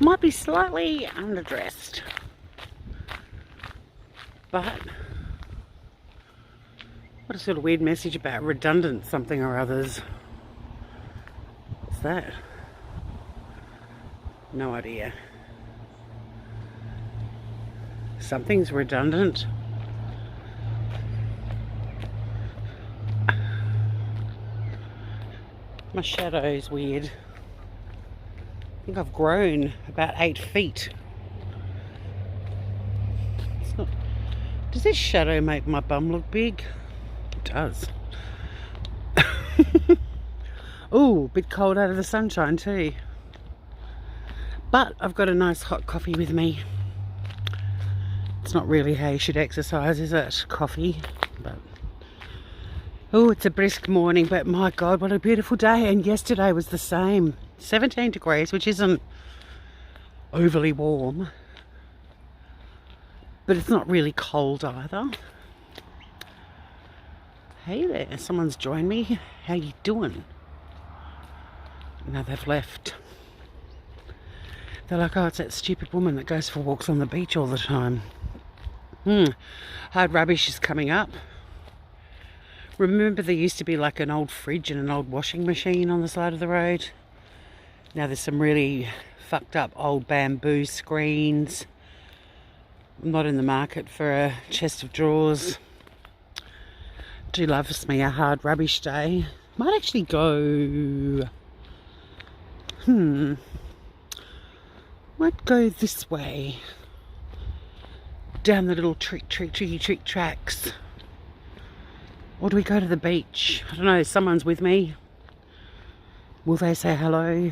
Might be slightly underdressed, but what a sort of weird message about redundant something or others. What's that? No idea. Something's redundant. My shadow's weird. I think I've grown about 8 feet. It's not... Does this shadow make my bum look big? It does. Ooh, a bit cold out of the sunshine too. But I've got a nice hot coffee with me. It's not really how you should exercise, is it? Coffee. But oh, it's a brisk morning, but my God, what a beautiful day. And yesterday was the same. 17 degrees, which isn't overly warm, but it's not really cold either. Hey there, someone's joined me. How you doing? No, they've left. They're like, oh, it's that stupid woman that goes for walks on the beach all the time. Hard rubbish is coming up. Remember there used to be like an old fridge and an old washing machine on the side of the road? Now there's some really fucked up old bamboo screens. I'm not in the market for a chest of drawers. Do love me a hard rubbish day. Might actually go... Might go this way. Down the little tricky tracks. Or do we go to the beach? I don't know, someone's with me. Will they say hello?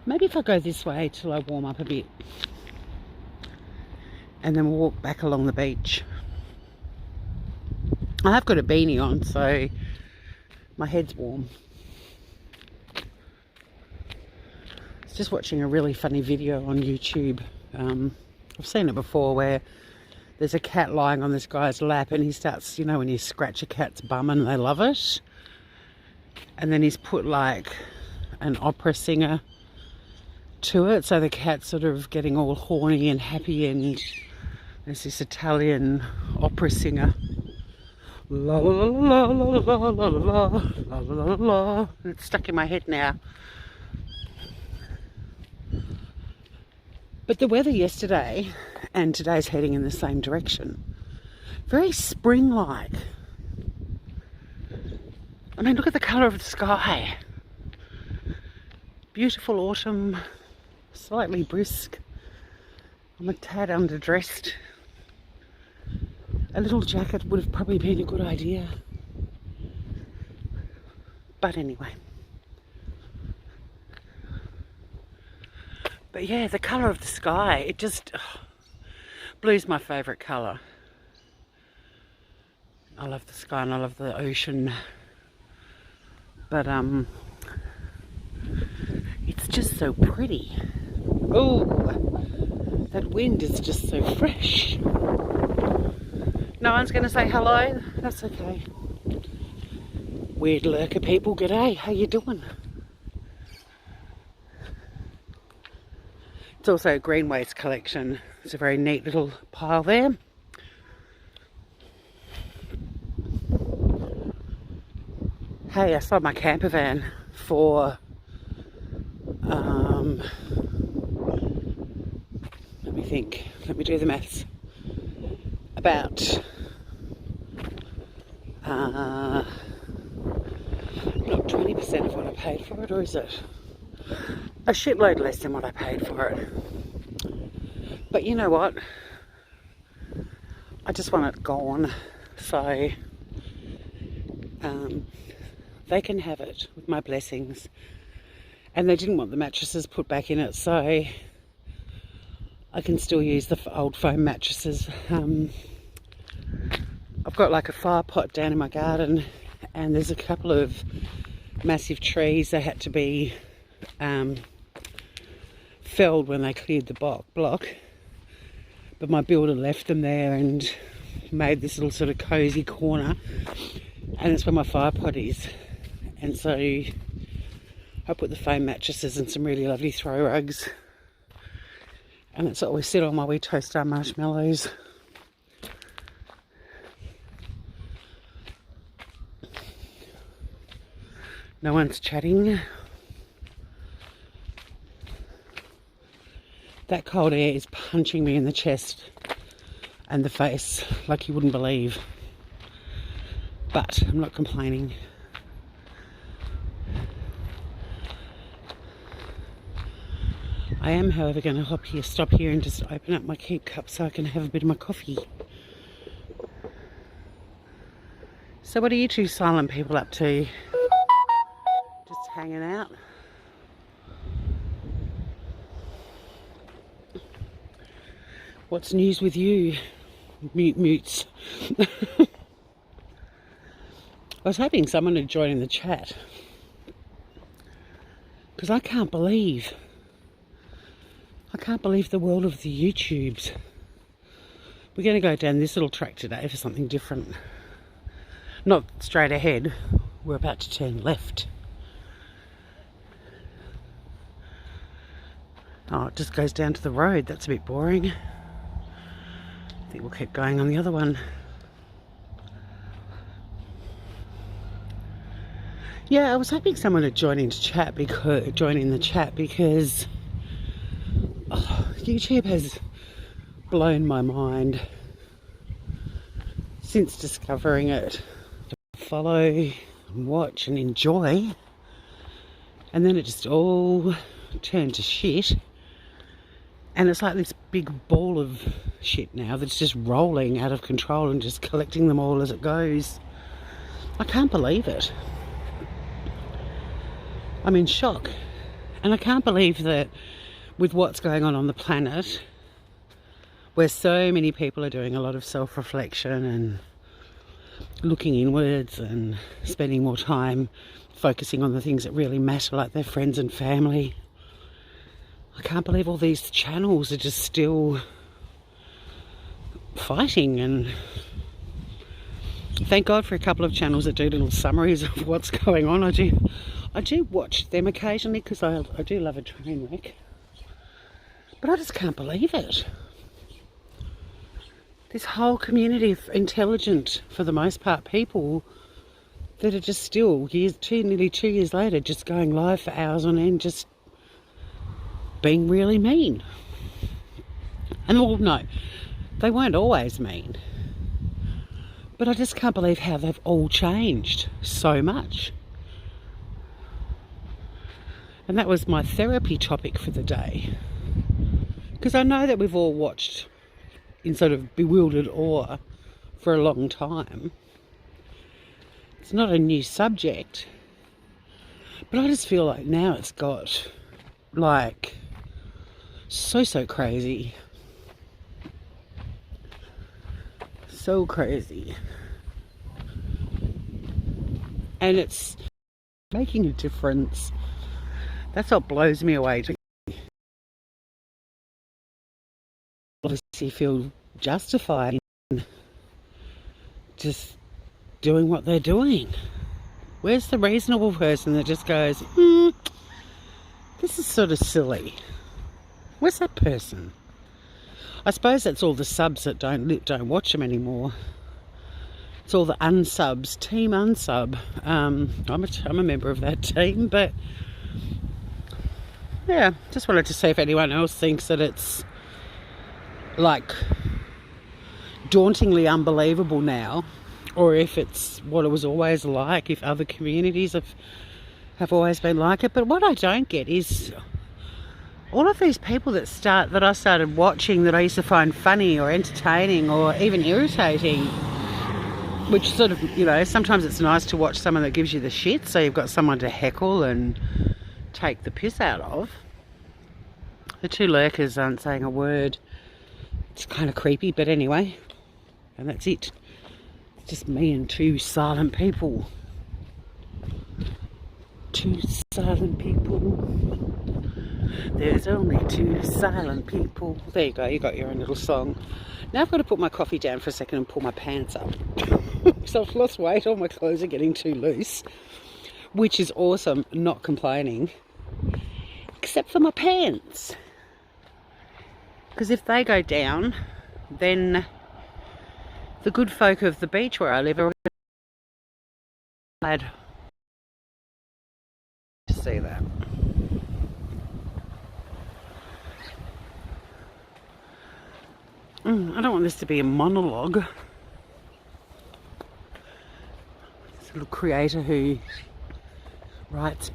Maybe if I go this way till I warm up a bit. And then we'll walk back along the beach. I have got a beanie on, so my head's warm. I was just watching a really funny video on YouTube. I've seen it before where there's a cat lying on this guy's lap and he starts, you know, when you scratch a cat's bum and they love it. And then he's put like an opera singer to it, so the cat's sort of getting all horny and happy, and there's this Italian opera singer. La la la la la la la la la la la. It's stuck in my head now. But the weather yesterday and today's heading in the same direction. Very spring-like. I mean, look at the colour of the sky. Beautiful autumn, slightly brisk. I'm a tad underdressed. A little jacket would have probably been a good idea. But anyway. But yeah, the colour of the sky, it just... blue's my favourite colour. I love the sky and I love the ocean. But it's just so pretty. Oh, that wind is just so fresh. No one's going to say hello? That's okay. Weird lurker people, g'day, how you doing? It's also a green waste collection. It's a very neat little pile there. Hey, I sold my camper van for let me think, let me do the maths. About not 20% of what I paid for it, or is it? A shitload less than what I paid for it. But you know what? I just want it gone, so they can have it with my blessings. And they didn't want the mattresses put back in it, so I can still use the old foam mattresses. I've got like a fire pot down in my garden, and there's a couple of massive trees that had to be felled when they cleared the block. But my builder left them there and made this little sort of cozy corner, and it's where my fire pot is. And so I put the foam mattresses and some really lovely throw rugs. And that's what we sit on while we toast our marshmallows. No one's chatting. That cold air is punching me in the chest and the face like you wouldn't believe. But I'm not complaining. I am, however, going to stop here and just open up my keep cup so I can have a bit of my coffee. So what are you two silent people up to? Just hanging out? What's news with you, mutes? I was hoping someone would join in the chat, because I can't believe the world of the YouTubes. We're going to go down this little track today for something different. Not straight ahead, we're about to turn left. Oh, it just goes down to the road. That's a bit boring. I think we'll keep going on the other one. Yeah, I was hoping someone would join in the chat because YouTube has blown my mind since discovering it. To follow and watch and enjoy, and then it just all turned to shit. And it's like this big ball of shit now that's just rolling out of control and just collecting them all as it goes. I can't believe it. I'm in shock. And I can't believe that with what's going on the planet, where so many people are doing a lot of self-reflection and looking inwards and spending more time focusing on the things that really matter, like their friends and family. I can't believe all these channels are just still fighting, and thank God for a couple of channels that do little summaries of what's going on. I do watch them occasionally because I do love a train wreck, but I just can't believe it. This whole community of intelligent, for the most part, people that are just still nearly 2 years later, just going live for hours on end, just being really mean. And well, no, they weren't always mean, but I just can't believe how they've all changed so much. And that was my therapy topic for the day, because I know that we've all watched in sort of bewildered awe for a long time. It's not a new subject, but I just feel like now it's got like so crazy. So crazy. And it's making a difference. That's what blows me away. Obviously feel justified in just doing what they're doing. Where's the reasonable person that just goes, this is sort of silly? Where's that person? I suppose that's all the subs that don't watch them anymore. It's all the unsubs, team unsub. I'm a member of that team, but yeah, just wanted to see if anyone else thinks that it's like dauntingly unbelievable now, or if it's what it was always like, if other communities have always been like it. But what I don't get is all of these people that I started watching that I used to find funny or entertaining or even irritating, which sort of, you know, sometimes it's nice to watch someone that gives you the shit, so you've got someone to heckle and take the piss out of. The two lurkers aren't saying a word. It's kind of creepy, but anyway, and that's it. It's just me and two silent people. Two silent people. There's only two silent people. There you go, you got your own little song. Now I've got to put my coffee down for a second and pull my pants up. So I've lost weight, all my clothes are getting too loose. which is awesome, not complaining, except for my pants. Because if they go down, then the good folk of the beach where I live are glad to see that. I don't want this to be a monologue. This little creator who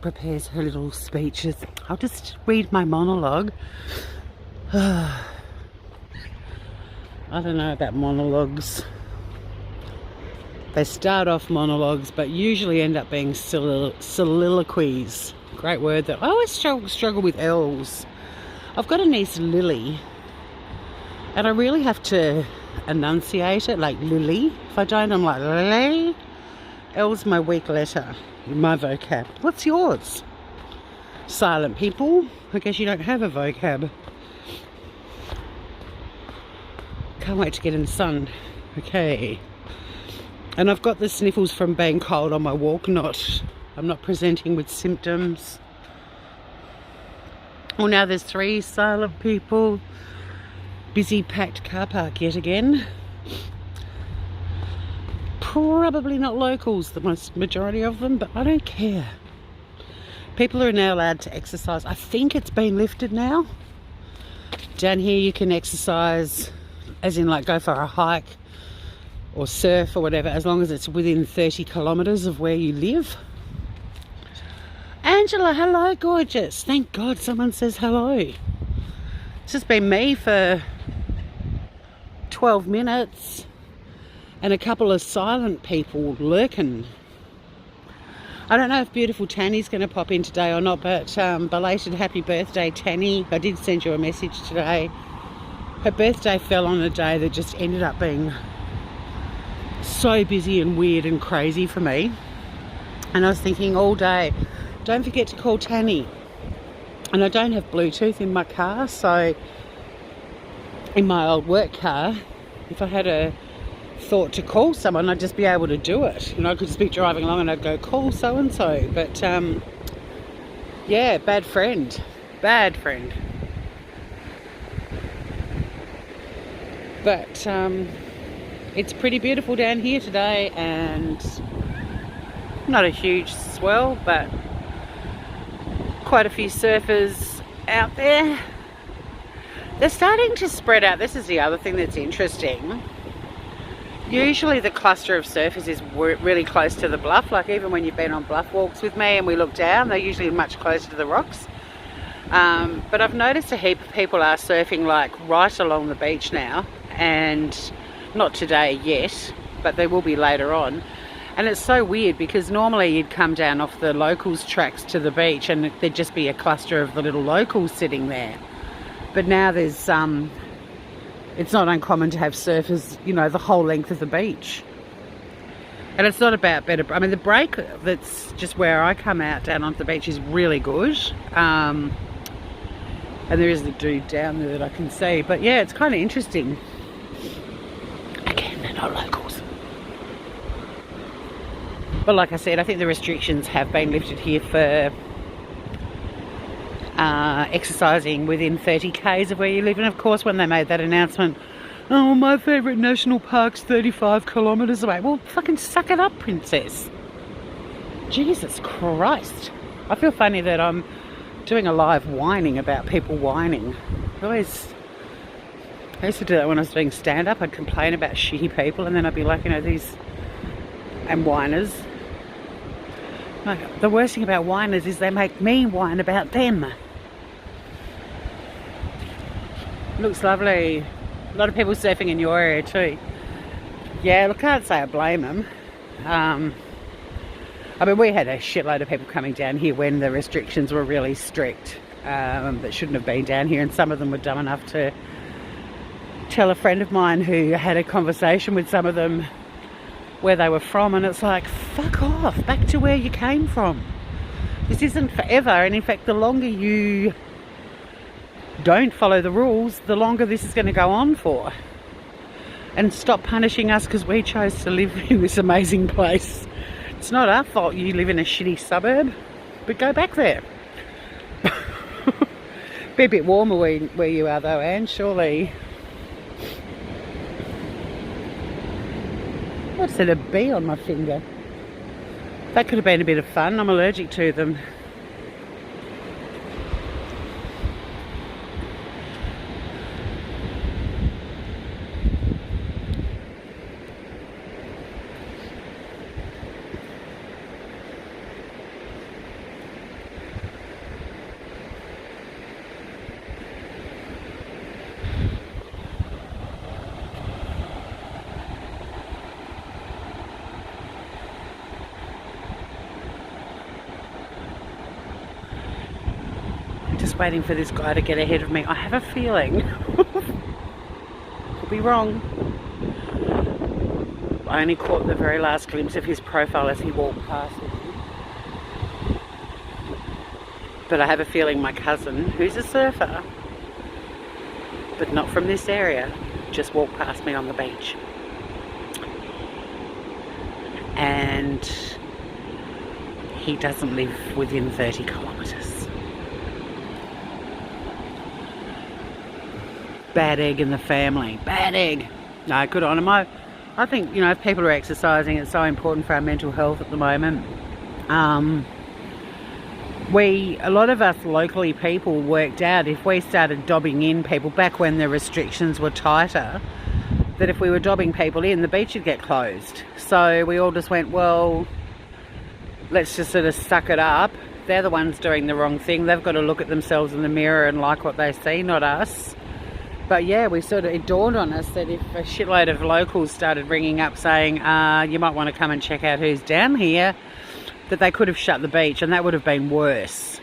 prepares her little speeches. I'll just read my monologue. I don't know about monologues. They start off monologues, but usually end up being soliloquies. Great word that I always struggle with L's. I've got a niece, Lily, and I really have to enunciate it like Lily. If I don't, I'm like Lily. L's my weak letter in my vocab. What's yours? Silent people? I guess you don't have a vocab. Can't wait to get in the sun. Okay. And I've got the sniffles from being cold on my walk. I'm not presenting with symptoms. Well, now there's 3 silent people. Busy packed car park yet again. Probably not locals, the majority of them, but I don't care. People are now allowed to exercise. I think it's been lifted now. Down here you can exercise, as in like go for a hike or surf or whatever, as long as it's within 30 kilometres of where you live. Angela, hello, gorgeous. Thank God someone says hello. It's just been me for 12 minutes and a couple of silent people lurking. I don't know if beautiful Tanny's going to pop in today or not, but belated happy birthday, Tanny. I did send you a message today. Her birthday fell on a day that just ended up being so busy and weird and crazy for me. And I was thinking all day, don't forget to call Tanny. And I don't have Bluetooth in my car, so in my old work car, if I had a thought to call someone, I'd just be able to do it. You know, I could just be driving along and I'd go, call so-and-so. But, yeah, bad friend. But, it's pretty beautiful down here today, and not a huge swell, but quite a few surfers out there. They're starting to spread out. This is the other thing that's interesting. Usually the cluster of surfers is really close to the bluff. Like even when you've been on bluff walks with me and we look down, they're usually much closer to the rocks. But I've noticed a heap of people are surfing like right along the beach now, and not today yet, but they will be later on. And it's so weird because normally you'd come down off the locals tracks to the beach and there'd just be a cluster of the little locals sitting there. But now there's it's not uncommon to have surfers, you know, the whole length of the beach. And it's not about better, I mean the break that's just where I come out down onto the beach is really good. And there is the dude down there that I can see. But yeah, it's kind of interesting. Again, they're not locals. But like I said, I think the restrictions have been lifted here for exercising within 30 k's of where you live. And of course, when they made that announcement, oh, my favourite national park's 35 kilometres away. Well, fucking suck it up, princess. Jesus Christ. I feel funny that I'm doing a live whining about people whining. I used to do that when I was doing stand-up. I'd complain about shitty people, and then I'd be like, you know, these and whiners. Like, the worst thing about whiners is they make me whine about them. Looks lovely. A lot of people surfing in your area too. Yeah, look, I can't say I blame them. I mean, we had a shitload of people coming down here when the restrictions were really strict, that shouldn't have been down here, and some of them were dumb enough to tell a friend of mine who had a conversation with some of them where they were from, and it's like, fuck off, back to where you came from. This isn't forever, and in fact the longer you don't follow the rules, the longer this is going to go on for. And stop punishing us because we chose to live in this amazing place. It's not our fault you live in a shitty suburb, but go back there. Be a bit warmer where you are though, Anne, surely. What's it, a bee on my finger? That could have been a bit of fun. I'm allergic to them. Just waiting for this guy to get ahead of me. I have a feeling, could be wrong, I only caught the very last glimpse of his profile as he walked past me. But I have a feeling my cousin, who's a surfer, but not from this area, just walked past me on the beach. And he doesn't live within 30 kilometres. Bad egg in the family. Bad egg. No, good on him. I think, you know, if people are exercising, it's so important for our mental health at the moment. A lot of us locally people worked out if we started dobbing in people back when the restrictions were tighter, that if we were dobbing people in, the beach would get closed. So we all just went, well, let's just sort of suck it up. They're the ones doing the wrong thing. They've got to look at themselves in the mirror and like what they see, not us. But yeah, it dawned on us that if a shitload of locals started ringing up saying, you might want to come and check out who's down here, that they could have shut the beach, and that would have been worse.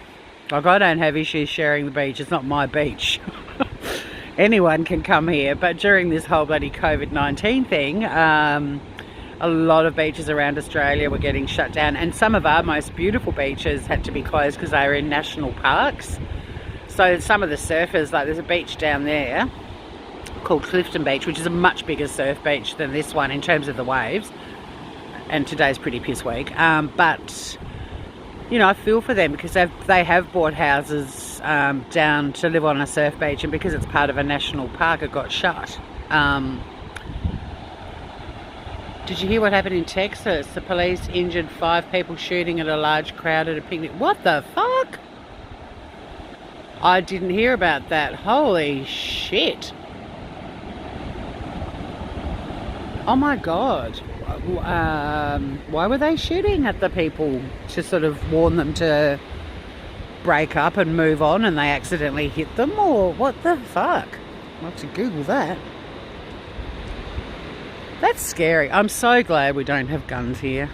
Like, I don't have issues sharing the beach. It's not my beach. Anyone can come here. But during this whole bloody COVID-19 thing, a lot of beaches around Australia were getting shut down. And some of our most beautiful beaches had to be closed because they were in national parks. So some of the surfers, like there's a beach down there called Clifton Beach, which is a much bigger surf beach than this one in terms of the waves. And today's pretty piss week. But, you know, I feel for them because they have bought houses down to live on a surf beach, and because it's part of a national park, it got shut. Did you hear what happened in Texas? The police injured 5 people shooting at a large crowd at a picnic. What the fuck? I didn't hear about that. Holy shit. Oh my God. Why were they shooting at the people? To sort of warn them to break up and move on, and they accidentally hit them? Or what the fuck? I'll have to Google that. That's scary. I'm so glad we don't have guns here.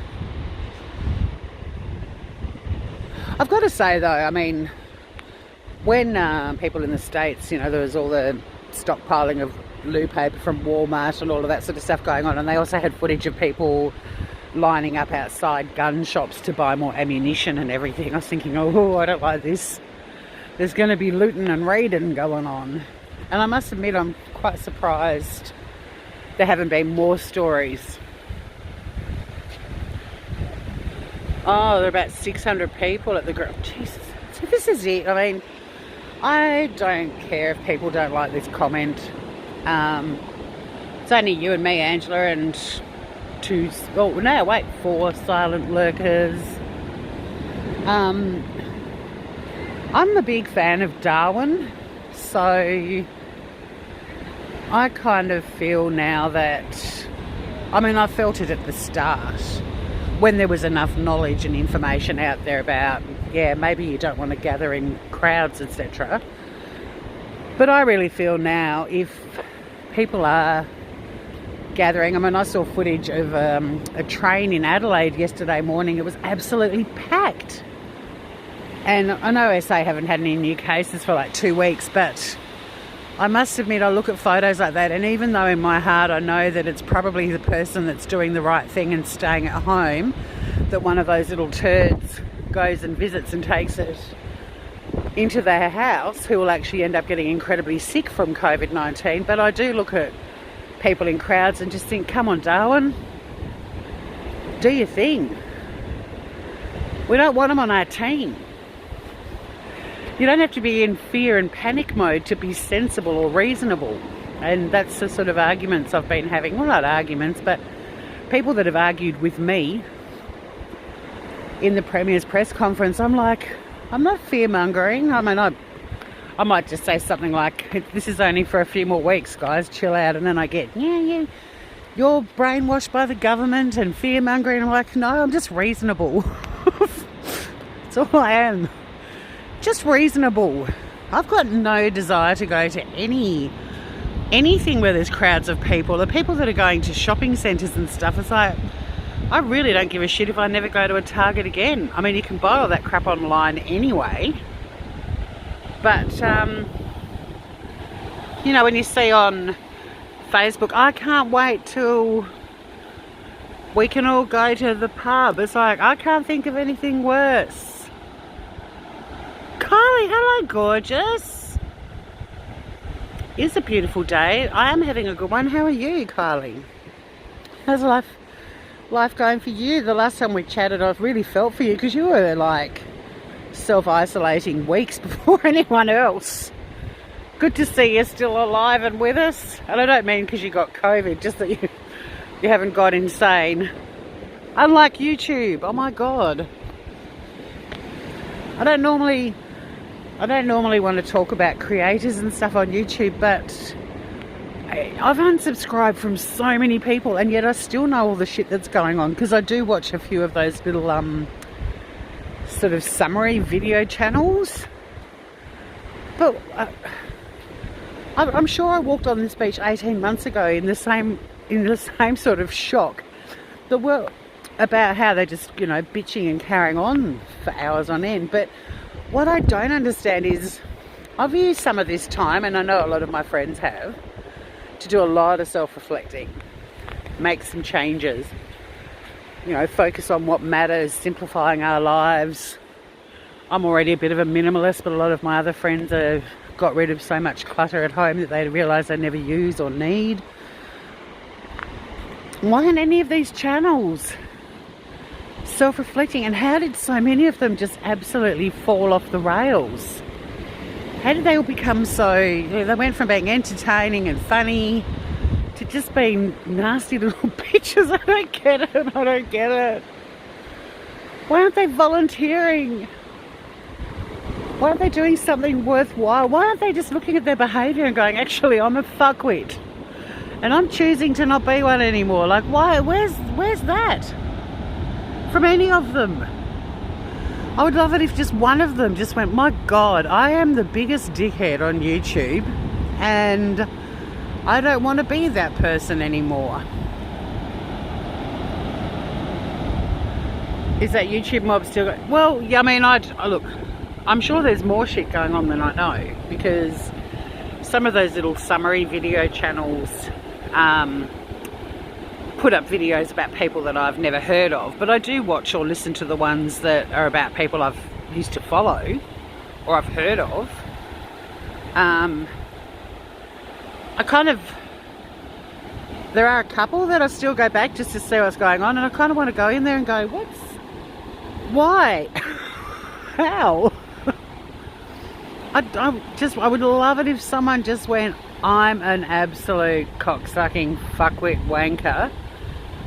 I've got to say though, I mean, when people in the States, you know, there was all the stockpiling of loo paper from Walmart and all of that sort of stuff going on, and they also had footage of people lining up outside gun shops to buy more ammunition and everything. I was thinking, oh, I don't like this. There's going to be looting and raiding going on. And I must admit, I'm quite surprised there haven't been more stories. Oh, there are about 600 people at the group. Jesus. So this is it. I mean, I don't care if people don't like this comment. It's only you and me, Angela, and 4 silent lurkers. I'm a big fan of Darwin, so I kind of feel now that, I mean, I felt it at the start when there was enough knowledge and information out there about, yeah, maybe you don't want to gather in crowds, etc. But I really feel now, if people are gathering, I mean, I saw footage of a train in Adelaide yesterday morning. It was absolutely packed. And I know SA haven't had any new cases for like 2 weeks, but I must admit, I look at photos like that, and even though in my heart I know that it's probably the person that's doing the right thing and staying at home, that one of those little turds goes and visits and takes it into their house, who will actually end up getting incredibly sick from COVID-19. But I do look at people in crowds and just think, come on, Darwin, do your thing. We don't want them on our team. You don't have to be in fear and panic mode to be sensible or reasonable. And that's the sort of arguments I've been having. Well, not arguments, but people that have argued with me in the Premier's press conference. I'm like, I'm not fear-mongering. I mean, I might just say something like, this is only for a few more weeks, guys, chill out. And then I get, yeah, you're brainwashed by the government and fear-mongering. I'm like, no, I'm just reasonable. That's all I am. Just reasonable. I've got no desire to go to anything where there's crowds of people. The people that are going to shopping centres and stuff, it's like, I really don't give a shit if I never go to a Target again. I mean, you can buy all that crap online anyway. But, you know, when you see on Facebook, I can't wait till we can all go to the pub. It's like, I can't think of anything worse. Kylie, hello, gorgeous. It's a beautiful day. I am having a good one. How are you, Kylie? How's life going for you? The last time we chatted, I really felt for you because you were like self-isolating weeks before anyone else. Good to see you're still alive and with us. And I don't mean because you got COVID, just that you haven't got insane. Unlike YouTube, oh my God. I don't normally want to talk about creators and stuff on YouTube, but I've unsubscribed from so many people, and yet I still know all the shit that's going on because I do watch a few of those little sort of summary video channels. But I'm sure I walked on this beach 18 months ago in the same sort of shock. The world about how they're just, you know, bitching and carrying on for hours on end. But what I don't understand is I've used some of this time, and I know a lot of my friends have, to do a lot of self-reflecting, make some changes, you know, focus on what matters, simplifying our lives. I'm already a bit of a minimalist, but a lot of my other friends have got rid of so much clutter at home that they realise they never use or need. Why aren't any of these channels self-reflecting? And how did so many of them just absolutely fall off the rails? How did they all become so, you know, they went from being entertaining and funny to just being nasty little bitches? I don't get it. Why aren't they volunteering? Why aren't they doing something worthwhile? Why aren't they just looking at their behaviour and going, actually, I'm a fuckwit and I'm choosing to not be one anymore? Like, why? Where's that from any of them? I would love it if just one of them just went, my God, I am the biggest dickhead on YouTube and I don't want to be that person anymore. Is that YouTube mob still going? Well, yeah, I mean, look, I'm sure there's more shit going on than I know, because some of those little summary video channels put up videos about people that I've never heard of, but I do watch or listen to the ones that are about people I've used to follow or I've heard of. There are a couple that I still go back just to see what's going on, and I kind of want to go in there and go, why? How? I would love it if someone just went, I'm an absolute cocksucking fuckwit wanker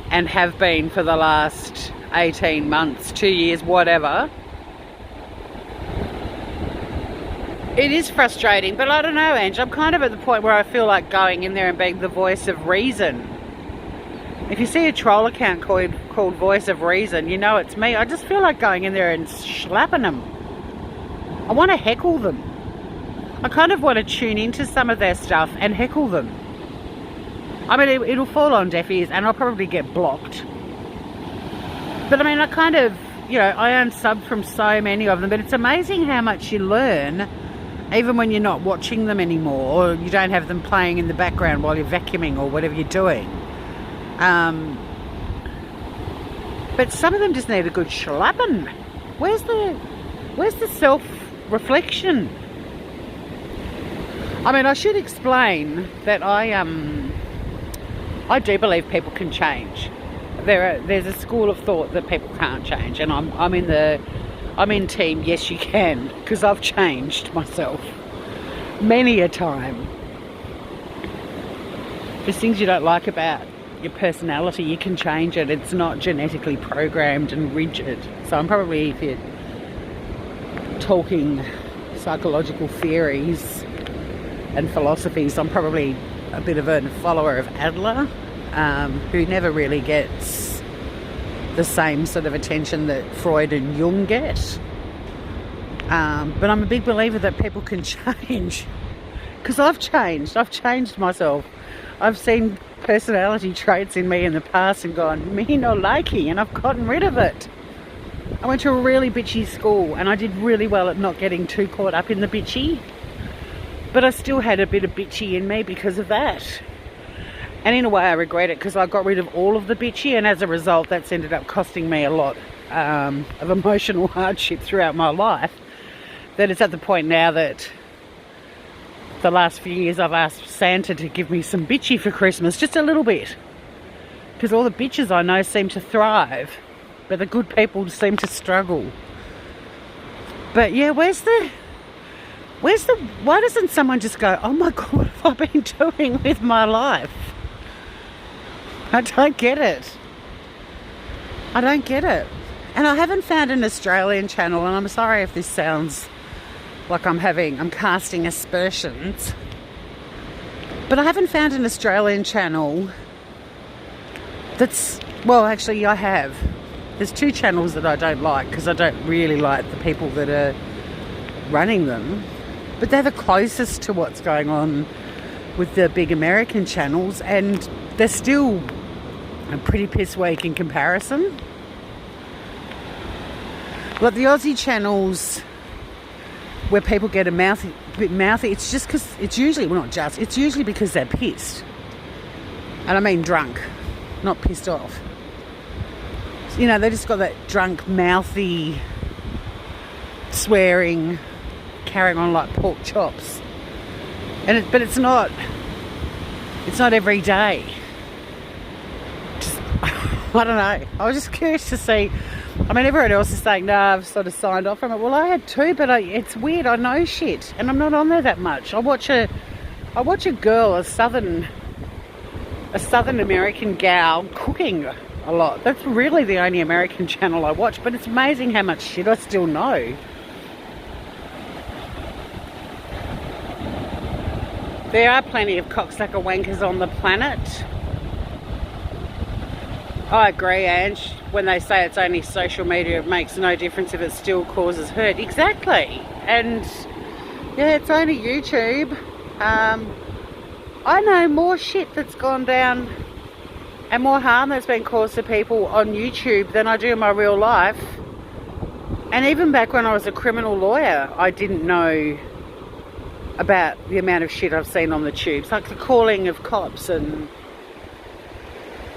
and have been for the last 18 months, 2 years, whatever. It is frustrating, but I don't know, Ange. I'm kind of at the point where I feel like going in there and being the voice of reason. If you see a troll account called Voice of Reason, you know it's me. I just feel like going in there and slapping them. I want to heckle them. I kind of want to tune into some of their stuff and heckle them. I mean, it'll fall on deaf ears and I'll probably get blocked. But I mean, I kind of, you know, I unsub from so many of them, but it's amazing how much you learn even when you're not watching them anymore, or you don't have them playing in the background while you're vacuuming or whatever you're doing. But some of them just need a good slapping. Where's the self-reflection? I mean, I should explain that I do believe people can change. there's a school of thought that people can't change, and I'm in team yes you can, because I've changed myself many a time. There's things you don't like about your personality, you can change it. It's not genetically programmed and rigid. So I'm probably, if you're talking psychological theories and philosophies, I'm probably a bit of a follower of Adler, who never really gets the same sort of attention that Freud and Jung get. But I'm a big believer that people can change, because I've changed myself. I've seen personality traits in me in the past and gone, me no likey, and I've gotten rid of it. I went to a really bitchy school and I did really well at not getting too caught up in the bitchy, but I still had a bit of bitchy in me because of that. And in a way I regret it, because I got rid of all of the bitchy, and as a result that's ended up costing me a lot of emotional hardship throughout my life, that it's at the point now that the last few years I've asked Santa to give me some bitchy for Christmas, just a little bit, because all the bitches I know seem to thrive, but the good people seem to struggle. But yeah, where's the why doesn't someone just go, oh my God, what have I been doing with my life? I don't get it. I don't get it. And I haven't found an Australian channel, and I'm sorry if this sounds like I'm casting aspersions, but I haven't found an Australian channel that's, well, actually I have. There's two channels that I don't like, because I don't really like the people that are running them, but they're the closest to what's going on with the big American channels, and they're still a pretty piss weak in comparison. Like the Aussie channels, where people get a bit mouthy, it's just because, it's usually, well, not just, it's usually because they're pissed. And I mean drunk, not pissed off. You know, they just got that drunk, mouthy, swearing, carrying on like pork chops. But it's not every day. Just, I don't know. I was just curious to see. I mean, everyone else is saying, no, I've sort of signed off from it. Well, I had too, but it's weird. I know shit, and I'm not on there that much. I watch a girl, a southern American gal, cooking a lot. That's really the only American channel I watch, but it's amazing how much shit I still know. There are plenty of cocksucker wankers on the planet. I agree, Ange, when they say it's only social media, it makes no difference if it still causes hurt. Exactly. And yeah, it's only YouTube. I know more shit that's gone down and more harm that's been caused to people on YouTube than I do in my real life. And even back when I was a criminal lawyer, I didn't know about the amount of shit I've seen on the tubes, like the calling of cops and,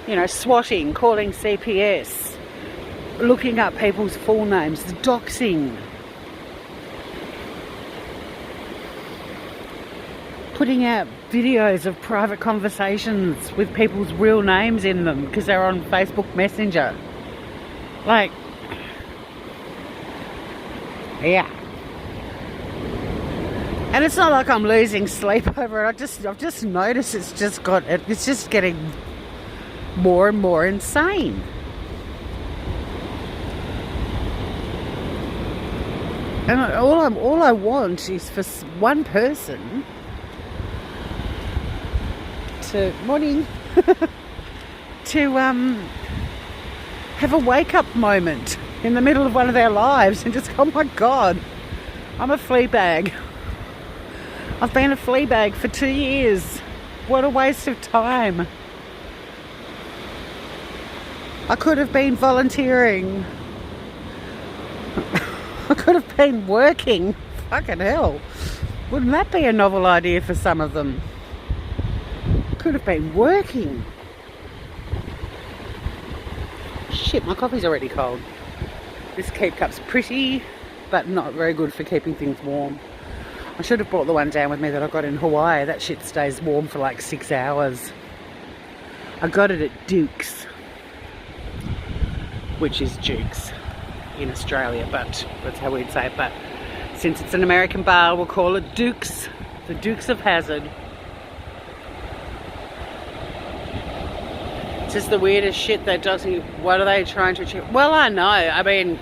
you know, swatting, calling CPS, looking up people's full names, the doxing, putting out videos of private conversations with people's real names in them because they're on Facebook Messenger. Like, yeah. And it's not like I'm losing sleep over it. I've just noticed it's just getting more and more insane. And all I want is for one person to to have a wake up moment in the middle of one of their lives and just go, oh my God, I'm a flea bag. I've been a flea bag for 2 years. What a waste of time. I could have been volunteering. I could have been working. Fucking hell. Wouldn't that be a novel idea for some of them? Could have been working. Shit, my coffee's already cold. This keep cup's pretty, but not very good for keeping things warm. I should have brought the one down with me that I got in Hawaii. That shit stays warm for like 6 hours. I got it at Duke's. which is Duke's in Australia, but that's how we'd say it. But since it's an American bar, we'll call it Duke's. The Dukes of Hazzard. It's just the weirdest shit that doesn't... What are they trying to achieve? Well, I know. I mean,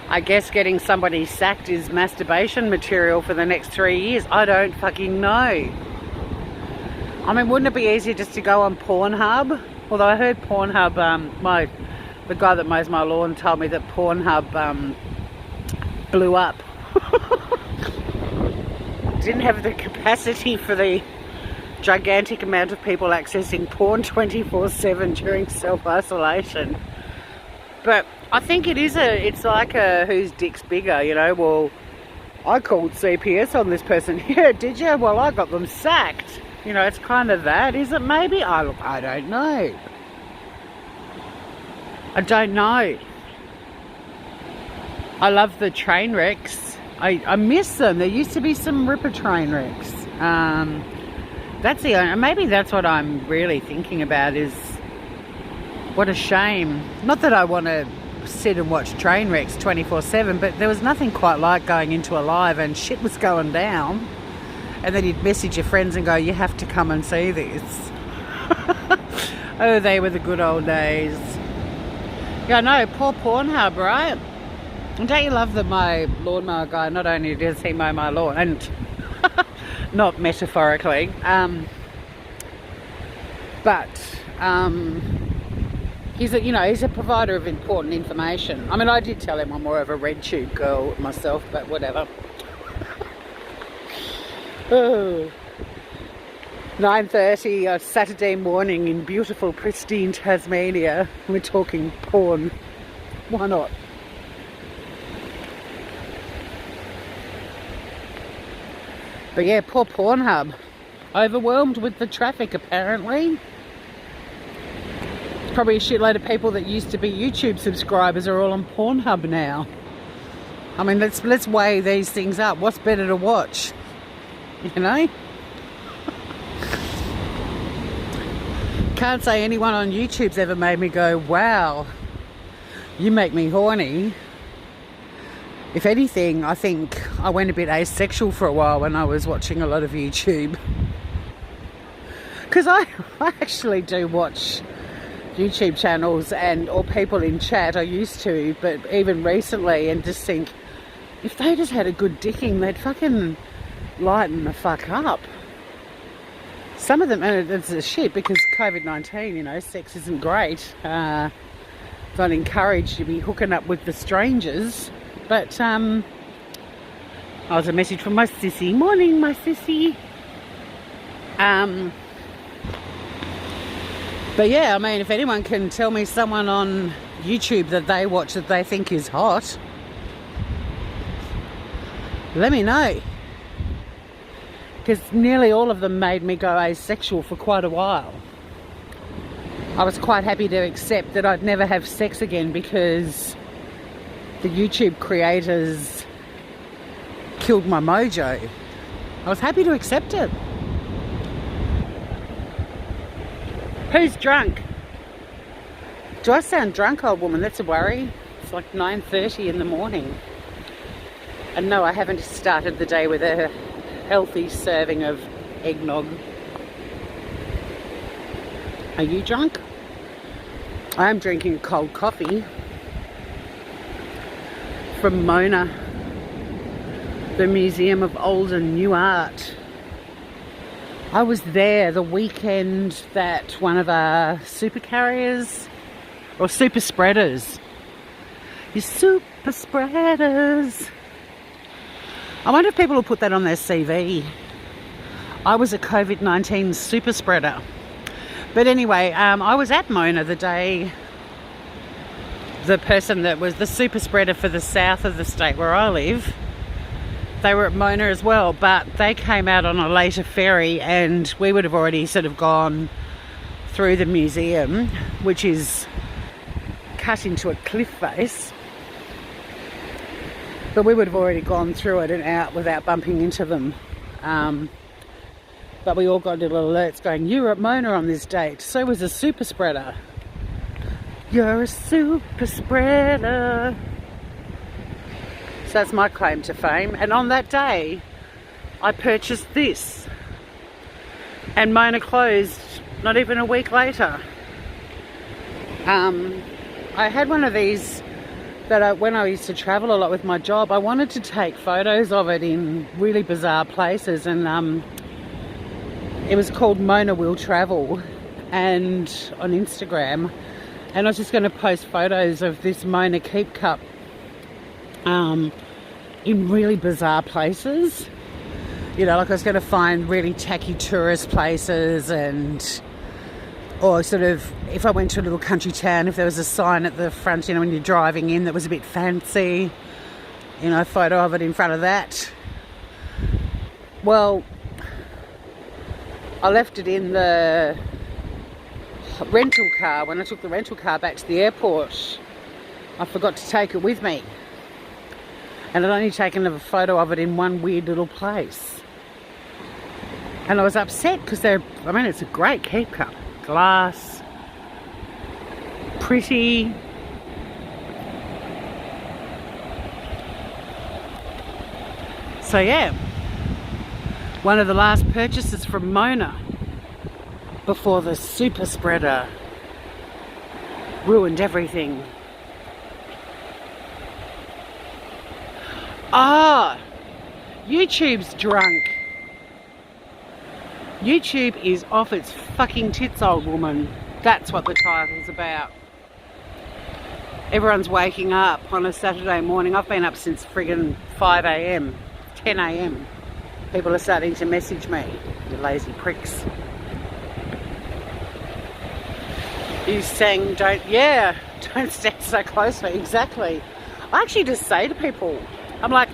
I guess getting somebody sacked is masturbation material for the next 3 years. I don't fucking know. I mean, wouldn't it be easier just to go on Pornhub? Although I heard Pornhub, the guy that mows my lawn told me that Pornhub blew up. Didn't have the capacity for the gigantic amount of people accessing porn 24/7 during self-isolation. But I think it's like a whose dick's bigger, you know. Well, I called CPS on this person. Yeah, did you? Well, I got them sacked. You know, it's kind of that, is it maybe? I don't know. I don't know. I love the train wrecks. I miss them. There used to be some ripper train wrecks. That's the only, maybe that's what I'm really thinking about, is what a shame. Not that I want to sit and watch train wrecks 24/7, but there was nothing quite like going into a live and shit was going down. And then you'd message your friends and go, you have to come and see this. Oh, they were the good old days. Yeah, I know, poor Pornhub, right? And don't you love that my lawnmower guy, not only does he mow my lawn, and not metaphorically, but he's a provider of important information. I mean, I did tell him I'm more of a red tube girl myself, but whatever. 9:30 Saturday morning in beautiful, pristine Tasmania. We're talking porn. Why not? But yeah, poor Pornhub. Overwhelmed with the traffic, apparently. Probably a shitload of people that used to be YouTube subscribers are all on Pornhub now. I mean, let's weigh these things up. What's better to watch? You know? Can't say anyone on YouTube's ever made me go, wow, you make me horny. If anything, I think I went a bit asexual for a while when I was watching a lot of YouTube. Because I actually do watch YouTube channels or people in chat. I used to, but even recently, and just think, if they just had a good dicking, they'd fucking lighten the fuck up. Some of them, and it's a shit because COVID-19, you know, sex isn't great. It's not encouraged to be hooking up with the strangers. But, I was a message from my sissy. Morning, my sissy. But yeah, I mean, if anyone can tell me someone on YouTube that they watch that they think is hot, let me know. Because nearly all of them made me go asexual for quite a while. I was quite happy to accept that I'd never have sex again because the YouTube creators killed my mojo. I was happy to accept it. Who's drunk? Do I sound drunk, old woman? That's a worry. It's like 9:30 in the morning. And no, I haven't started the day with a healthy serving of eggnog. Are you drunk? I am drinking a cold coffee from Mona, the Museum of Old and New Art. I was there the weekend that one of our super carriers, or super spreaders, you super spreaders. I wonder if people will put that on their CV. I was a COVID-19 super spreader. But anyway, I was at Mona the day the person that was the super spreader for the south of the state where I live, they were at Mona as well, but they came out on a later ferry and we would have already sort of gone through the museum, which is cut into a cliff face. But we would have already gone through it and out without bumping into them. But we all got little alerts going, you were at Mona on this date, so was a super spreader. You're a super spreader. So that's my claim to fame. And on that day, I purchased this. And Mona closed not even a week later. I had one of these that when I used to travel a lot with my job, I wanted to take photos of it in really bizarre places, and it was called Mona Will Travel, and on Instagram, and I was just going to post photos of this Mona Keep Cup in really bizarre places. You know, like I was going to find really tacky tourist places, and or sort of, if I went to a little country town, if there was a sign at the front, you know, when you're driving in that was a bit fancy, you know, a photo of it in front of that. Well, I left it in the rental car. When I took the rental car back to the airport, I forgot to take it with me. And I'd only taken a photo of it in one weird little place. And I was upset because it's a great keep cup. Glass, pretty. So yeah, one of the last purchases from Mona before the super spreader ruined everything. Ah, YouTube's drunk. YouTube is off its fucking tits, old woman. That's what the title's about. Everyone's waking up on a Saturday morning. I've been up since friggin' 5 a.m, 10 a.m. People are starting to message me, you lazy pricks. You saying don't stand so closely. Exactly. I actually just say to people, I'm like,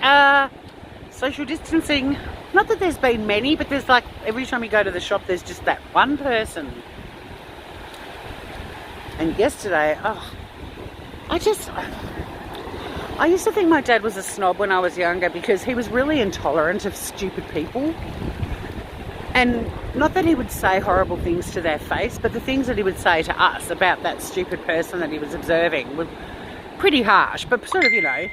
social distancing. Not that there's been many, but there's like, every time you go to the shop, there's just that one person. And yesterday, I used to think my dad was a snob when I was younger because he was really intolerant of stupid people. And not that he would say horrible things to their face, but the things that he would say to us about that stupid person that he was observing were pretty harsh, but sort of, you know,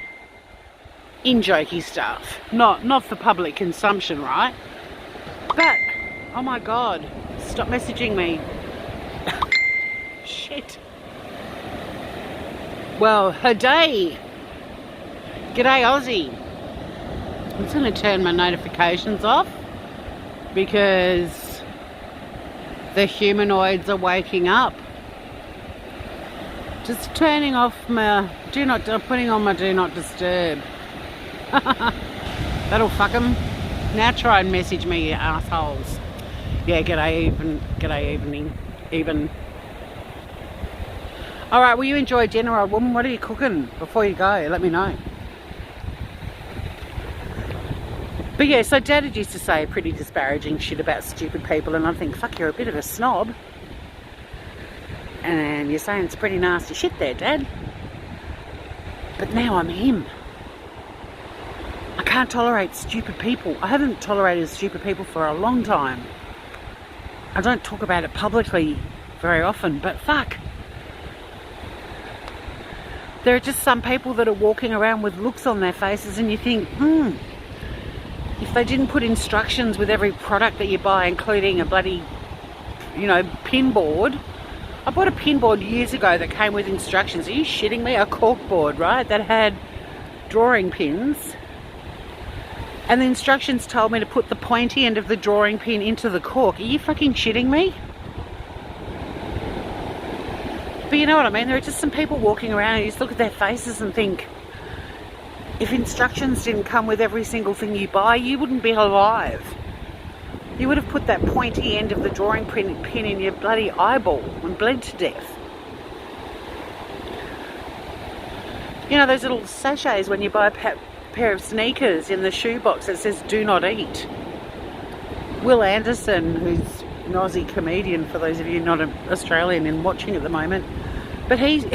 in jokey stuff, not for public consumption, right? But oh my god, stop messaging me. Shit. Well, her day. G'day Aussie. I'm just going to turn my notifications off because the humanoids are waking up. Just turning off my putting on my do not disturb. That'll fuck them. Now try and message me, you assholes. Yeah, g'day evening. Alright, will you enjoy dinner, old woman? What are you cooking before you go? Let me know. But yeah, so Dad used to say pretty disparaging shit about stupid people, and I think, fuck, you're a bit of a snob. And you're saying it's pretty nasty shit there, Dad. But now I'm him. I can't tolerate stupid people. I haven't tolerated stupid people for a long time. I don't talk about it publicly very often, but fuck. There are just some people that are walking around with looks on their faces and you think, if they didn't put instructions with every product that you buy, including a bloody, you know, pin board. I bought a pin board years ago that came with instructions. Are you shitting me? A cork board, right? That had drawing pins. And the instructions told me to put the pointy end of the drawing pin into the cork. Are you fucking shitting me? But you know what I mean? There are just some people walking around and you just look at their faces and think, if instructions didn't come with every single thing you buy, you wouldn't be alive. You would have put that pointy end of the drawing pin in your bloody eyeball and bled to death. You know those little sachets when you buy a pair of sneakers in the shoebox that says do not eat. Will Anderson, who's an Aussie comedian, for those of you not Australian and watching at the moment, but he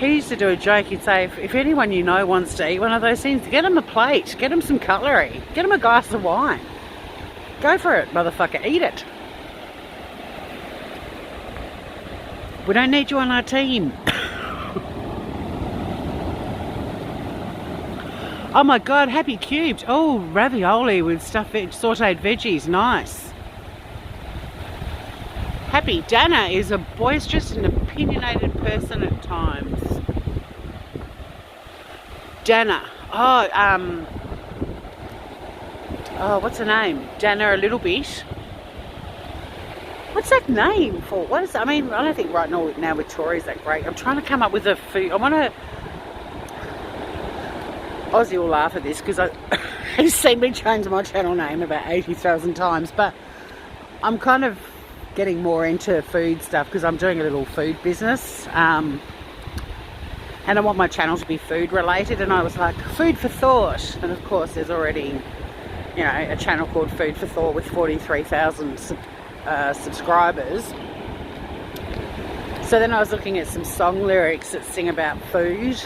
used to do a joke. He'd say, if anyone you know wants to eat one of those things, get them a plate, get them some cutlery, get them a glass of wine. Go for it, motherfucker, eat it. We don't need you on our team. Oh my god, happy cubes. Oh, ravioli with stuffed sauteed veggies. Nice. Happy Dana is a boisterous and opinionated person at times. Dana. Oh, what's her name? Dana a little bit. What's that name for? What is? I mean, I don't think right now with Tori is that great. I'm trying to come up with a food. I want to. Ozzy will laugh at this because he's seen me change my channel name about 80,000 times. But I'm kind of getting more into food stuff because I'm doing a little food business. And I want my channel to be food related. And I was like, food for thought. And of course, there's already, you know, a channel called Food for Thought with 43,000 subscribers. So then I was looking at some song lyrics that sing about food,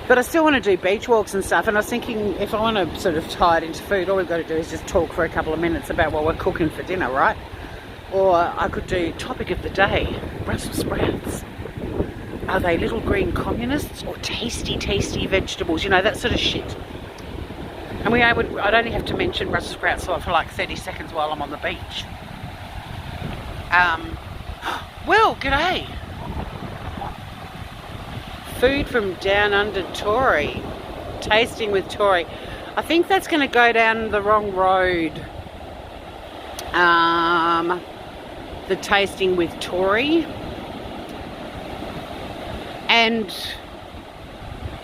but I still want to do beach walks and stuff, and I was thinking if I want to sort of tie it into food, all we've got to do is just talk for a couple of minutes about what we're cooking for dinner, right? Or I could do topic of the day, Brussels sprouts. Are they little green communists or tasty vegetables? You know, that sort of shit. And I'd only have to mention Brussels sprouts for like 30 seconds while I'm on the beach. Well, g'day. Food from Down Under Tori. Tasting with Tori. I think that's going to go down the wrong road. The tasting with Tori. And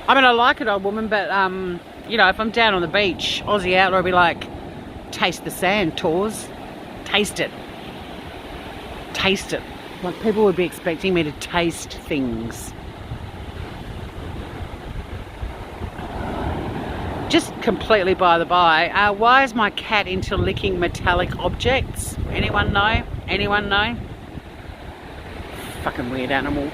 I mean, I like it, old woman, but you know, if I'm down on the beach, Aussie Outlaw will be like, taste the sand, Tors. Taste it. Taste it. Like, people would be expecting me to taste things. Just completely by the by, why is my cat into licking metallic objects? Anyone know? Anyone know? Fucking weird animal.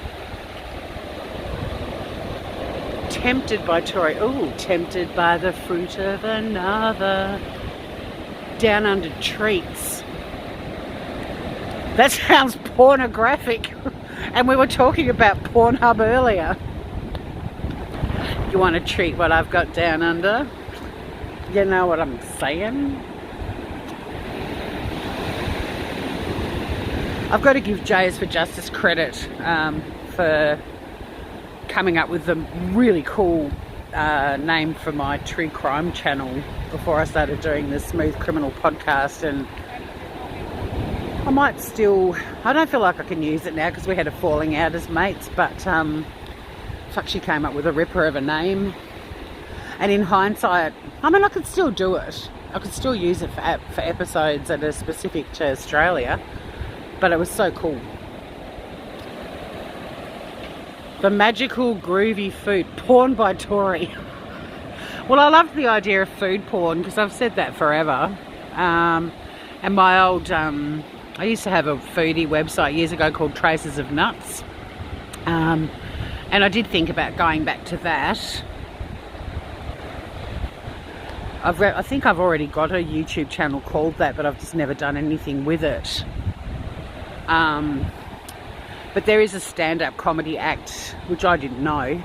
Tempted by Tori. Ooh, tempted by the fruit of another. Down under treats. That sounds pornographic. And we were talking about Pornhub earlier. You want to treat what I've got down under? You know what I'm saying? I've got to give Jays for Justice credit for coming up with a really cool name for my true crime channel before I started doing the Smooth Criminal podcast, and I might still, I don't feel like I can use it now because we had a falling out as mates, but fuck, she came up with a ripper of a name, and in hindsight, I mean, I could still do it. I could still use it for episodes that are specific to Australia, but it was so cool. The magical groovy food. Porn by Tori. Well, I love the idea of food porn because I've said that forever. And my old, I used to have a foodie website years ago called Traces of Nuts. And I did think about going back to that. I think I've already got a YouTube channel called that, but I've just never done anything with it. But there is a stand-up comedy act, which I didn't know.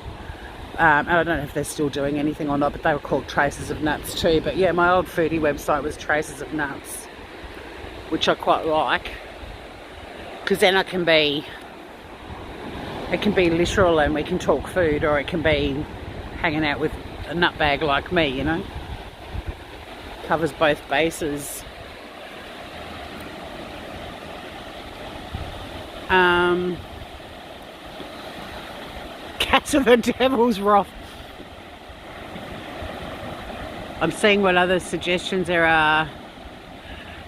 And I don't know if they're still doing anything or not, but they were called Traces of Nuts too. But yeah, my old foodie website was Traces of Nuts, which I quite like. Because then it can be literal and we can talk food, or it can be hanging out with a nutbag like me, you know. Covers both bases. Cats of the Devil's Wrath. I'm seeing what other suggestions there are.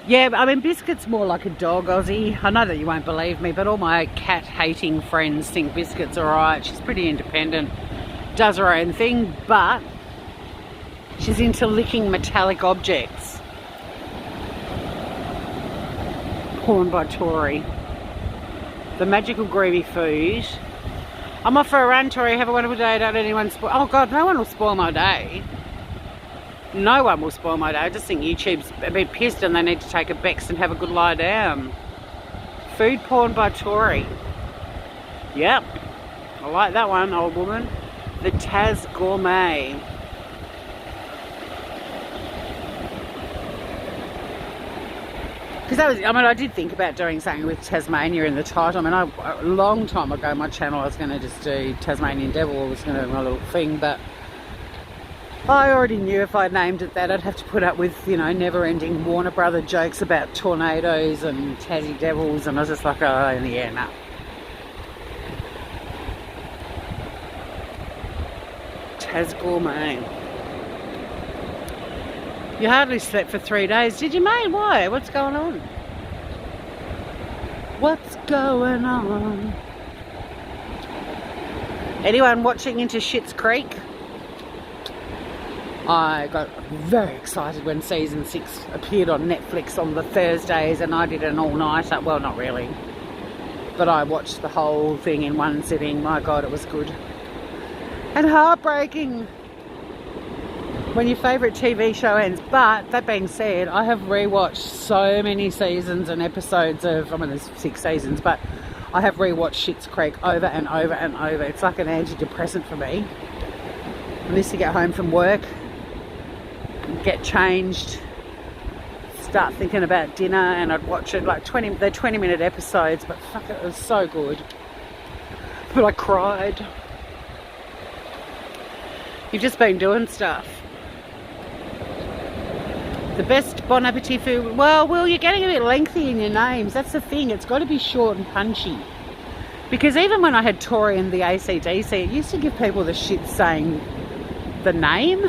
Yeah, I mean, Biscuit's more like a dog, Aussie. I know that you won't believe me, but all my cat-hating friends think Biscuit's alright. She's pretty independent, does her own thing, but she's into licking metallic objects. Porn by Tori. The magical groovy food. I'm off for a run, Tori. Have a wonderful day. Don't let anyone spoil. Oh God, no one will spoil my day. No one will spoil my day. I just think YouTube's a bit pissed and they need to take a Bex and have a good lie down. Food Porn by Tori. Yep. I like that one, old woman. The Tas Gourmet. Because that was, I mean, I did think about doing something with Tasmania in the title. I mean, a long time ago, my channel, I was going to just do Tasmanian Devil. I was going to do my little thing, but I already knew if I named it that, I'd have to put up with, you know, never-ending Warner Brother jokes about tornadoes and Tassie Devils, and I was just like, oh, yeah, no. Tas Gourmet. You hardly slept for 3 days, did you, mate? Why? What's going on? What's going on? Anyone watching into Schitt's Creek? I got very excited when season 6 appeared on Netflix on the Thursdays, and I did an all-nighter. Well, not really, but I watched the whole thing in one sitting. My God, it was good. And heartbreaking when your favourite TV show ends. But that being said, I have rewatched so many seasons and episodes of, I mean, there's 6 seasons, but I have rewatched Schitt's Creek over and over and over. It's like an antidepressant for me. I used to get home from work, get changed, start thinking about dinner, and I'd watch it like 20-minute episodes, but fuck, it was so good. But I cried. You've just been doing stuff. The best Bon Appetit food. Well, Will, you're getting a bit lengthy in your names. That's the thing. It's got to be short and punchy. Because even when I had Tori and the AC/DC, it used to give people the shit saying the name.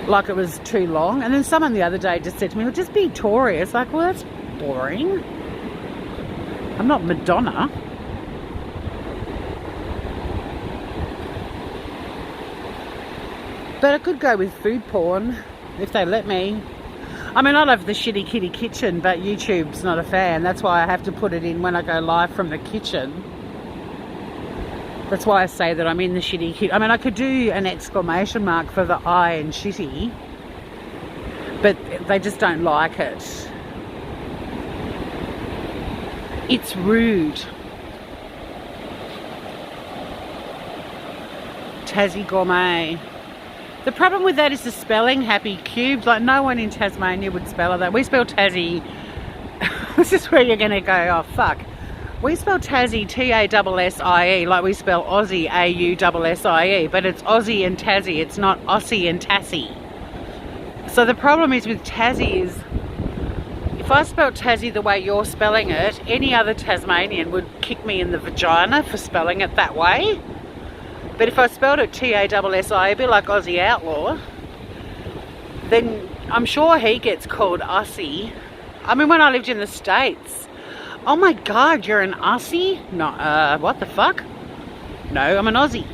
Like it was too long. And then someone the other day just said to me, well, just be Tori. It's like, well, that's boring. I'm not Madonna. But I could go with food porn if they let me. I mean, I love the Shitty Kitty Kitchen, but YouTube's not a fan. That's why I have to put it in when I go live from the kitchen. That's why I say that I'm in the Shitty Kitty. I mean, I could do an exclamation mark for the I in shitty, but they just don't like it. It's rude. Tassie Gourmet. The problem with that is the spelling, Happy Cubes. Like, no one in Tasmania would spell it that. We spell Tassie. This is where you're going to go, oh, fuck. We spell Tassie Tassie, like we spell Aussie Aussie, but it's Aussie and Tassie. It's not Aussie and Tassie. So the problem is with Tassie is, if I spelled Tassie the way you're spelling it, any other Tasmanian would kick me in the vagina for spelling it that way. But if I spelled it Tassie, a bit like Aussie Outlaw, then I'm sure he gets called Aussie. I mean, when I lived in the States, oh my God, you're an Aussie? No, what the fuck? No, I'm an Aussie.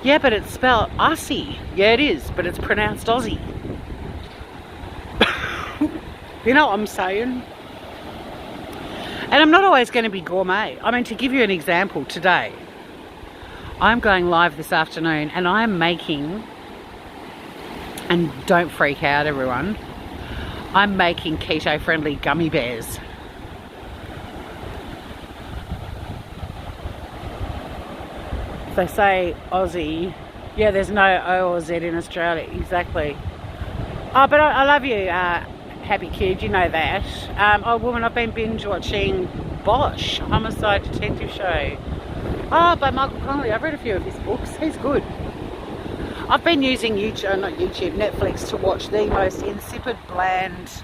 Yeah, but it's spelled Aussie. Yeah, it is, but it's pronounced Aussie. You know what I'm saying? And I'm not always going to be gourmet. I mean, to give you an example, today, I'm going live this afternoon and I'm making, and don't freak out everyone, I'm making keto-friendly gummy bears. If they say Aussie, yeah, there's no O or Z in Australia, exactly. Oh, but I love you, Happy Kid, you know that. Oh, woman, I've been binge watching Bosch, Homicide Detective Show. Oh, by Michael Connolly. I've read a few of his books. He's good. I've been using Netflix to watch the most insipid, bland,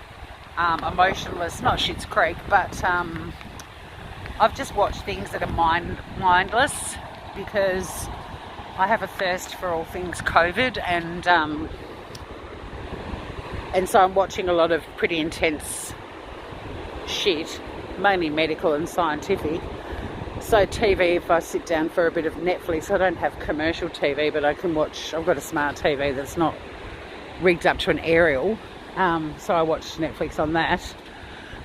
emotionless, not Schitt's Creek, but I've just watched things that are mindless because I have a thirst for all things COVID, and so I'm watching a lot of pretty intense shit, mainly medical and scientific. So TV, if I sit down for a bit of Netflix, I don't have commercial TV, but I can watch, I've got a smart TV that's not rigged up to an aerial, so I watch Netflix on that.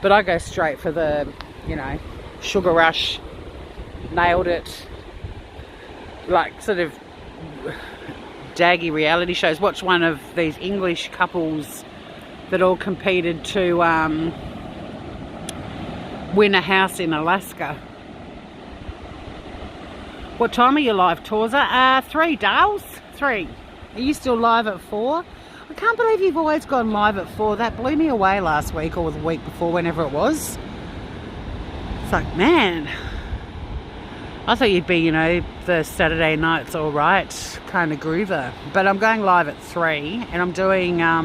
But I go straight for the, you know, Sugar Rush, Nailed It, like sort of daggy reality shows. Watch one of these English couples that all competed to win a house in Alaska. What time are you live, Torza? 3, Dales? 3. Are you still live at 4? I can't believe you've always gone live at 4. That blew me away last week or the week before, whenever it was. It's like, man, I thought you'd be, you know, the Saturday night's all right kind of groover. But I'm going live at 3 and I'm doing, I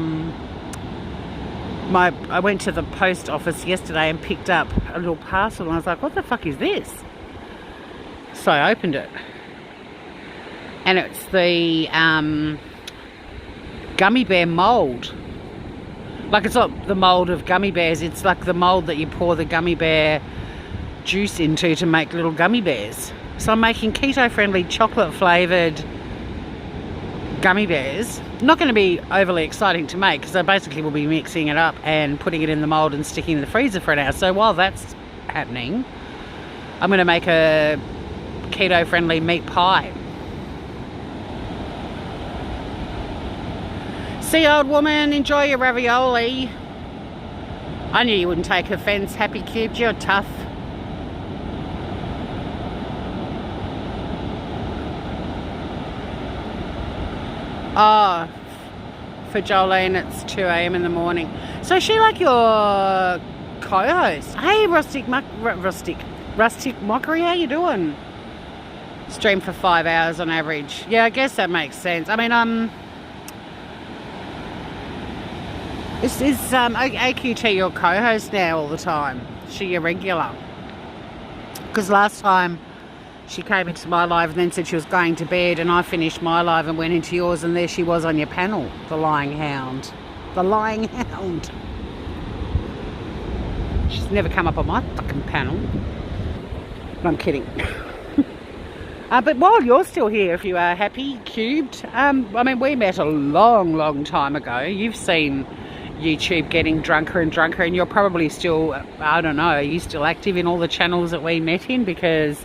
went to the post office yesterday and picked up a little parcel and I was like, what the fuck is this? So I opened it. And it's the gummy bear mold. Like, it's not the mold of gummy bears, it's like the mold that you pour the gummy bear juice into to make little gummy bears. So I'm making keto friendly chocolate flavoured gummy bears. Not going to be overly exciting to make because I basically will be mixing it up and putting it in the mold and sticking it in the freezer for an hour. So while that's happening, I'm going to make a keto friendly meat pie. See, old woman, enjoy your ravioli. I knew you wouldn't take offence, Happy Cubed, you're tough. Oh, for Jolene it's 2 a.m. in the morning. So is she like your co-host? Hey, Rustic Mockery, how you doing? Stream for 5 hours on average. Yeah, I guess that makes sense. I mean, is AQT your co-host now all the time? Is she your regular? Because last time she came into my live and then said she was going to bed, and I finished my live and went into yours, and there she was on your panel, the lying hound. The lying hound. She's never come up on my fucking panel. No, I'm kidding. But while you're still here, if you are Happy Cubed, I mean, we met a long time ago. You've seen YouTube getting drunker and drunker, and you're probably still, I don't know, are you still active in all the channels that we met in? Because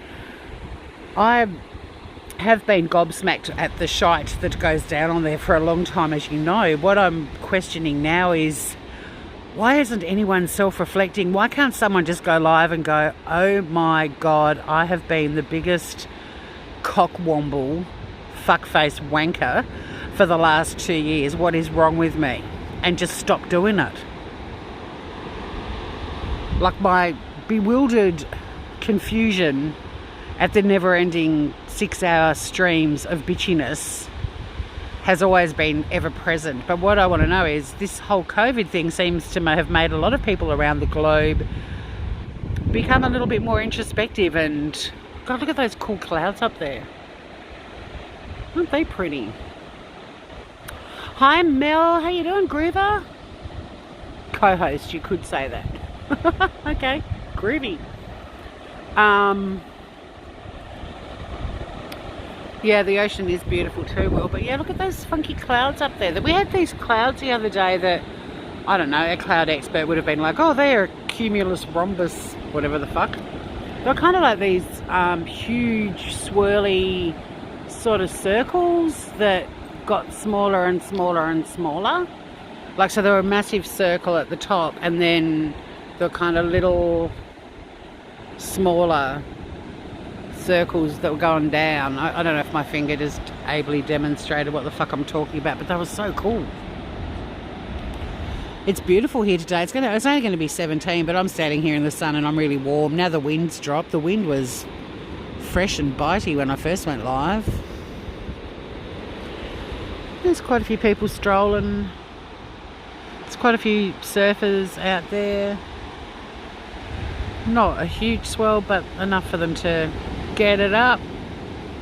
I have been gobsmacked at the shite that goes down on there for a long time, as you know. What I'm questioning now is, why isn't anyone self-reflecting? Why can't someone just go live and go, oh my God, I have been the biggest cockwomble, fuckface wanker for the last 2 years. What is wrong with me? And just stop doing it. Like, my bewildered confusion at the never-ending 6-hour streams of bitchiness has always been ever present. But what I want to know is, this whole COVID thing seems to have made a lot of people around the globe become a little bit more introspective. And God, look at those cool clouds up there. Aren't they pretty? Hi Mel, how you doing, Groover? Co-host, you could say that. Okay, groovy. Yeah, the ocean is beautiful too, Will. But yeah, look at those funky clouds up there. We had these clouds the other day that, I don't know, a cloud expert would have been like, oh, they're cumulus rhombus, whatever the fuck. They're kind of like these huge, swirly sort of circles that got smaller and smaller and smaller. Like, so they were a massive circle at the top, and then the kind of little smaller circles that were going down. I don't know if my finger just ably demonstrated what the fuck I'm talking about, but that was so cool. It's beautiful here today. It's only going to be 17, but I'm standing here in the sun and I'm really warm. Now the wind's dropped. The wind was fresh and bitey when I first went live. There's quite a few people strolling. There's quite a few surfers out there. Not a huge swell, but enough for them to get it up.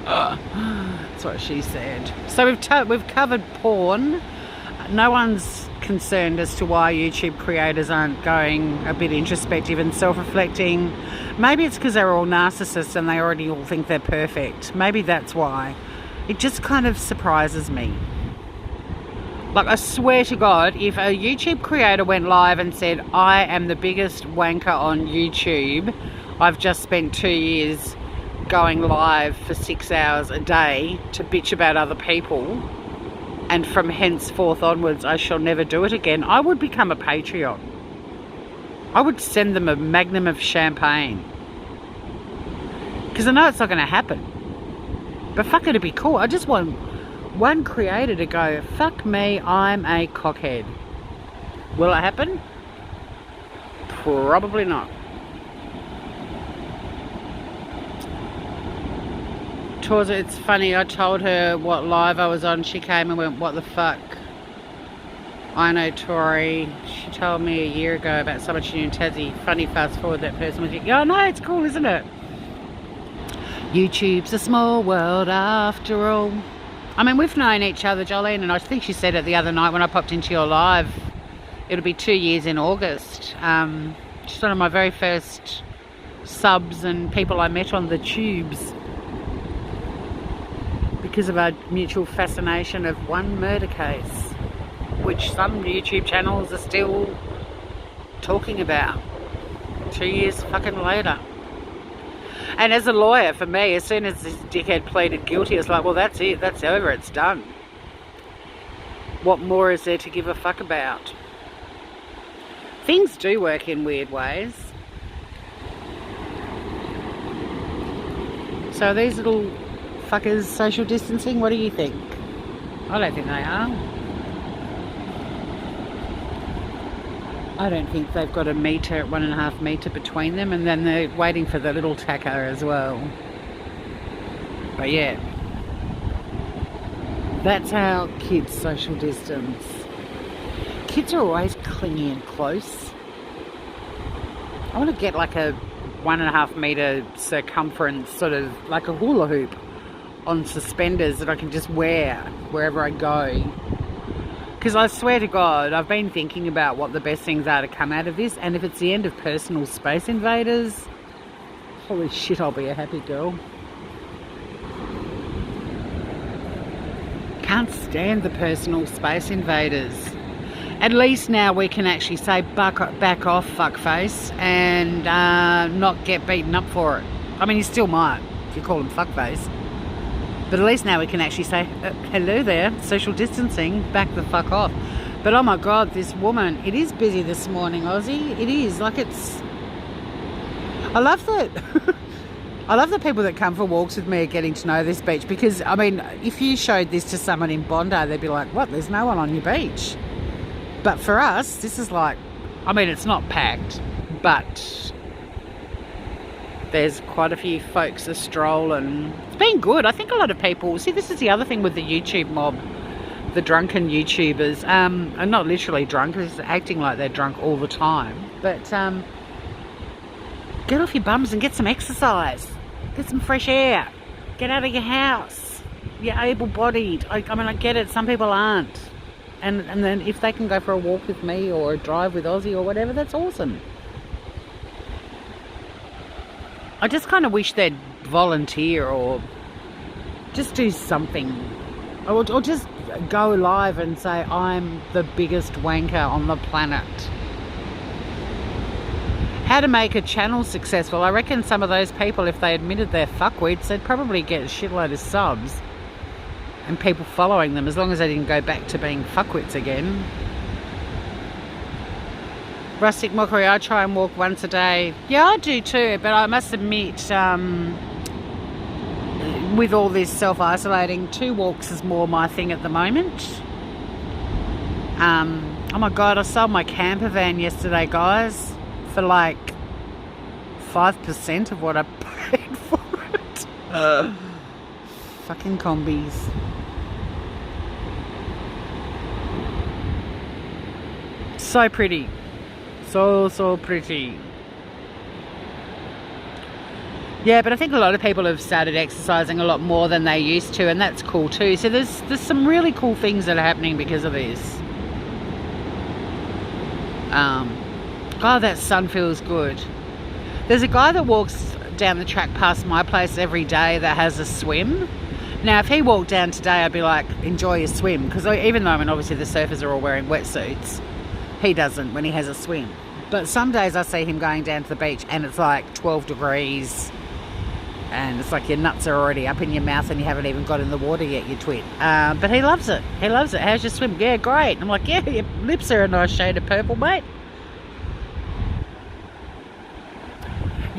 That's what she said. So we've covered porn. No one's concerned as to why YouTube creators aren't going a bit introspective and self-reflecting. Maybe it's because they're all narcissists and they already all think they're perfect. Maybe that's why. It just kind of surprises me. Like, I swear to God, if a YouTube creator went live and said, I am the biggest wanker on YouTube, I've just spent 2 years going live for 6 hours a day to bitch about other people, and from henceforth onwards I shall never do it again, I would become a Patreon. I would send them a magnum of champagne. Because I know it's not going to happen. But fuck, it'd be cool. I just want one creator to go, fuck me, I'm a cockhead. Will it happen? Probably not. Towards it's funny, I told her what live I was on. She came and went, what the fuck? I know Tori. She told me a year ago about someone she knew in Tassie. Funny, fast forward, that person was, oh no, it's cool, isn't it? YouTube's a small world after all. I mean, we've known each other, Jolene, and I think she said it the other night when I popped into your live. It'll be 2 years in August. She's one of my very first subs and people I met on the tubes. Because of our mutual fascination of one murder case, which some YouTube channels are still talking about 2 years fucking later. And as a lawyer, for me, as soon as this dickhead pleaded guilty, it's like, well, that's it, that's over, it's done. What more is there to give a fuck about? Things do work in weird ways. So these little fuckers social distancing, what do you think? I don't think they are. I don't think they've got a metre, 1.5 metre between them, and then they're waiting for the little tacker as well. But yeah, that's how kids social distance. Kids are always clingy and close. I want to get like a 1.5 metre circumference, sort of like a hula hoop on suspenders that I can just wear wherever I go. Because I swear to God, I've been thinking about what the best things are to come out of this, and if it's the end of personal space invaders, holy shit, I'll be a happy girl. Can't stand the personal space invaders. At least now we can actually say back off, fuckface, and not get beaten up for it. I mean, you still might if you call him fuckface. But at least now we can actually say, hello there, social distancing, back the fuck off. But oh my God, this woman, it is busy this morning, Aussie. It is, like it's... I love that. I love the people that come for walks with me are getting to know this beach, because, I mean, if you showed this to someone in Bondi, they'd be like, what, there's no one on your beach? But for us, this is like, I mean, it's not packed, but there's quite a few folks a stroll, and it's been good. I think a lot of people, see, this is the other thing with the YouTube mob, the drunken YouTubers, are not literally drunk, they're just acting like they're drunk all the time. But get off your bums and get some exercise, get some fresh air, get out of your house. You're able-bodied. I mean, I get it, some people aren't. And then if they can go for a walk with me or a drive with Aussie or whatever, that's awesome. I just kind of wish they'd volunteer or just do something. Or just go live and say, I'm the biggest wanker on the planet. How to make a channel successful. I reckon some of those people, if they admitted they're fuckwits, they'd probably get a shitload of subs and people following them, as long as they didn't go back to being fuckwits again. Rustic mockery, I try and walk once a day. Yeah, I do too, but I must admit, with all this self-isolating, 2 walks is more my thing at the moment. Oh my God, I sold my camper van yesterday, guys, for like 5% of what I paid for it. Fucking combis. So pretty. So pretty. Yeah, but I think a lot of people have started exercising a lot more than they used to, and that's cool too. So there's some really cool things that are happening because of this. God, that sun feels good. There's a guy that walks down the track past my place every day that has a swim. Now, if he walked down today, I'd be like, enjoy your swim. Because even though, I mean, obviously the surfers are all wearing wetsuits, he doesn't when he has a swim. But some days I see him going down to the beach and it's like 12 degrees and it's like your nuts are already up in your mouth and you haven't even got in the water yet, you twit. But he loves it. He loves it. How's your swim? Yeah, great. I'm like, yeah, your lips are a nice shade of purple, mate.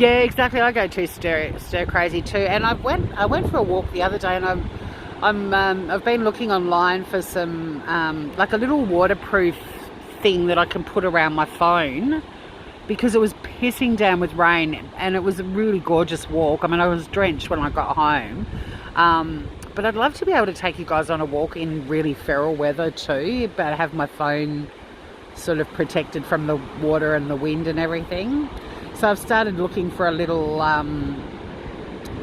Yeah, exactly. I go too stir crazy too. And I went for a walk the other day, and I've been looking online for some like a little waterproof thing that I can put around my phone, because it was pissing down with rain, and it was a really gorgeous walk. I mean, I was drenched when I got home. But I'd love to be able to take you guys on a walk in really feral weather too, but have my phone sort of protected from the water and the wind and everything. So I've started looking for a little,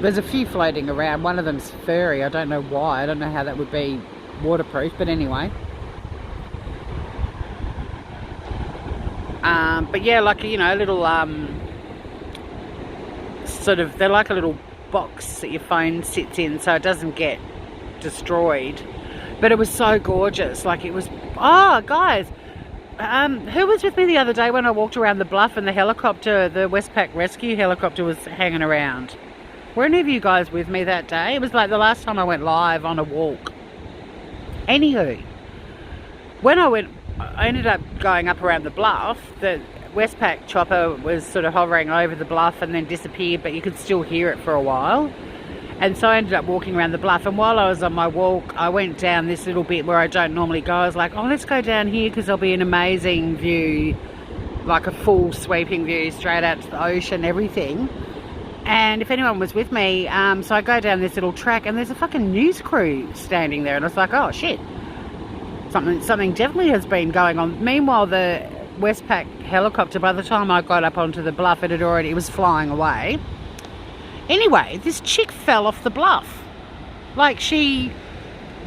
there's a few floating around. One of them's furry. I don't know why. I don't know how that would be waterproof, but anyway. But yeah, like, you know, a little, sort of, they're like a little box that your phone sits in so it doesn't get destroyed. But it was so gorgeous. Like, it was, oh, guys, who was with me the other day when I walked around the bluff and the helicopter, the Westpac rescue helicopter, was hanging around? Were any of you guys with me that day? It was like the last time I went live on a walk. Anywho, when I ended up going up around the bluff. The Westpac chopper was sort of hovering over the bluff and then disappeared, but you could still hear it for a while. And so I ended up walking around the bluff, and while I was on my walk, I went down this little bit where I don't normally go. I was like, oh, let's go down here because there'll be an amazing view, like a full sweeping view straight out to the ocean, everything. And if anyone was with me, so I go down this little track, and there's a fucking news crew standing there, and I was like, oh shit, something definitely has been going on. Meanwhile, the Westpac helicopter, by the time I got up onto the bluff, it was flying away. Anyway, this chick fell off the bluff. Like, she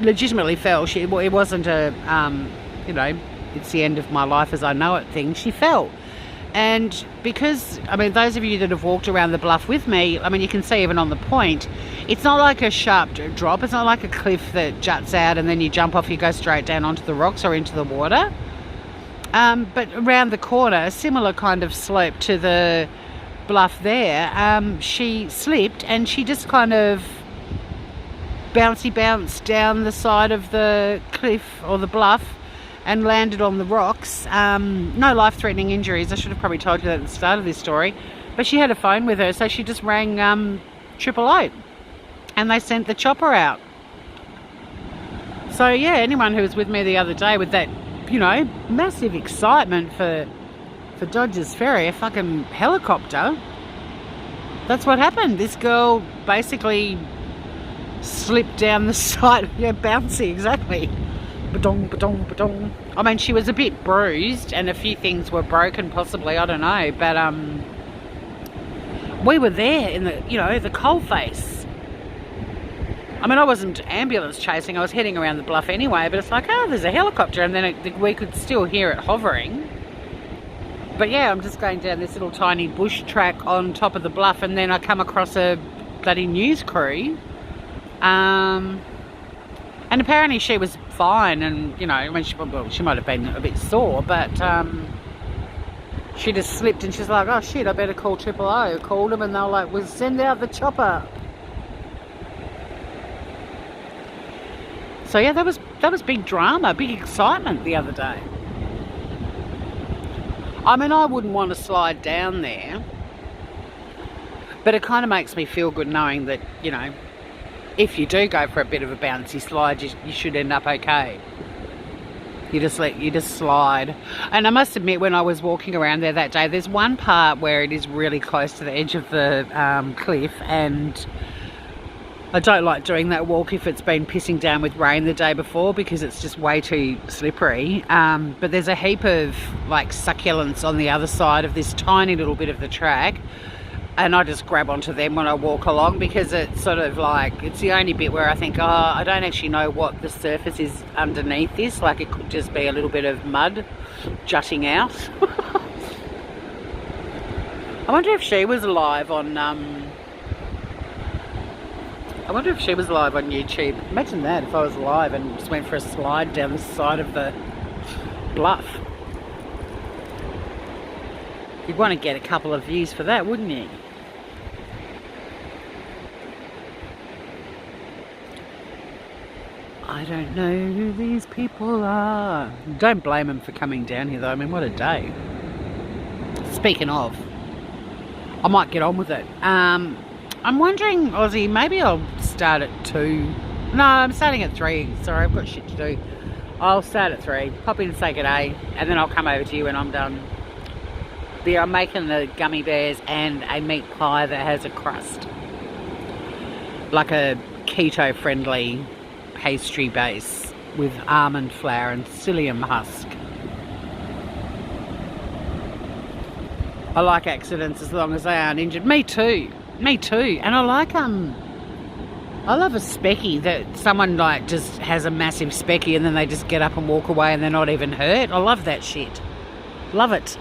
legitimately fell. It wasn't a, you know, it's the end of my life as I know it thing. She fell. And because, I mean, those of you that have walked around the bluff with me, I mean, you can see even on the point, it's not like a sharp drop. It's not like a cliff that juts out and then you jump off, you go straight down onto the rocks or into the water. But around the corner, a similar kind of slope to the bluff there, she slipped and she just kind of bounced down the side of the cliff or the bluff and landed on the rocks. No life-threatening injuries. I should have probably told you that at the start of this story. But she had a phone with her, so she just rang 000 and they sent the chopper out. So yeah, anyone who was with me the other day with that, you know, massive excitement for Dodgers Ferry, a fucking helicopter, that's what happened. This girl basically slipped down the side. Yeah, bouncy, exactly. Ba-dong, ba-dong, ba-dong. I mean, she was a bit bruised and a few things were broken possibly, I don't know, but we were there in the, you know, the coalface. I mean, I wasn't ambulance chasing, I was heading around the bluff anyway, but it's like, oh, there's a helicopter, and then we could still hear it hovering. But yeah, I'm just going down this little tiny bush track on top of the bluff, and then I come across a bloody news crew. And apparently she was fine, and, you know, I mean, she might have been a bit sore, but she just slipped, and she's like, oh shit, I better call 000. I called them, and they were like, we'll send out the chopper. So yeah, that was big drama, big excitement the other day. I mean, I wouldn't want to slide down there, but it kind of makes me feel good knowing that, you know, if you do go for a bit of a bouncy slide, you should end up okay. You just slide. And I must admit, when I was walking around there that day, there's one part where it is really close to the edge of the cliff, and I don't like doing that walk if it's been pissing down with rain the day before, because it's just way too slippery. But there's a heap of like succulents on the other side of this tiny little bit of the track, and I just grab onto them when I walk along, because it's sort of like, it's the only bit where I think, oh, I don't actually know what the surface is underneath this. Like, it could just be a little bit of mud jutting out. I wonder if she was live on YouTube. Imagine that, if I was live and just went for a slide down the side of the bluff. You'd want to get a couple of views for that, wouldn't you? I don't know who these people are. Don't blame them for coming down here though. I mean, what a day. Speaking of, I might get on with it. I'm wondering, Aussie, maybe I'll start at 2. No, I'm starting at 3. Sorry, I've got shit to do. I'll start at 3, pop in and say g'day, and then I'll come over to you when I'm done. But I'm making the gummy bears and a meat pie that has a crust. Like a keto-friendly pastry base with almond flour and psyllium husk. I like accidents as long as they aren't injured. Me too. Me too. And I like I love a specky that someone like just has a massive specky and then they just get up and walk away and they're not even hurt. I love that shit. Love it.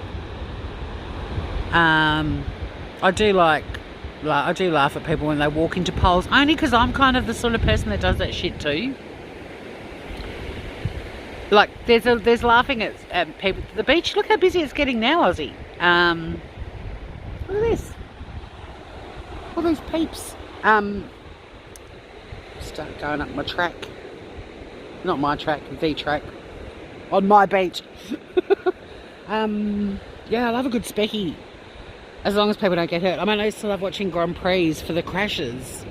I do laugh at people when they walk into poles, only because I'm kind of the sort of person that does that shit too. Like there's laughing at people at the beach. Look how busy it's getting now, Aussie. Look at this. All these peeps. Start going up my track. Not my track, the track. On my beach. Yeah, I love a good specky. As long as people don't get hurt. I mean, I used to love watching Grand Prix for the crashes.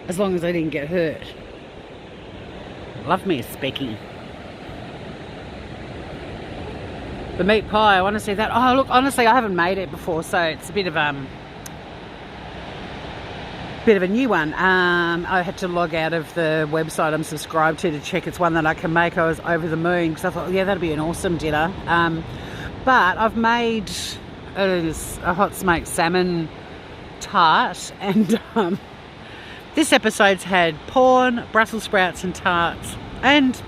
As long as they didn't get hurt. Love me a specky. The meat pie, I want to see that. Oh, look, honestly, I haven't made it before, so it's a bit of a new one. I had to log out of the website I'm subscribed to check it's one that I can make. I was over the moon because I thought, yeah, that'd be an awesome dinner. But I've made a hot smoked salmon tart, and this episode's had prawn, Brussels sprouts and tarts, and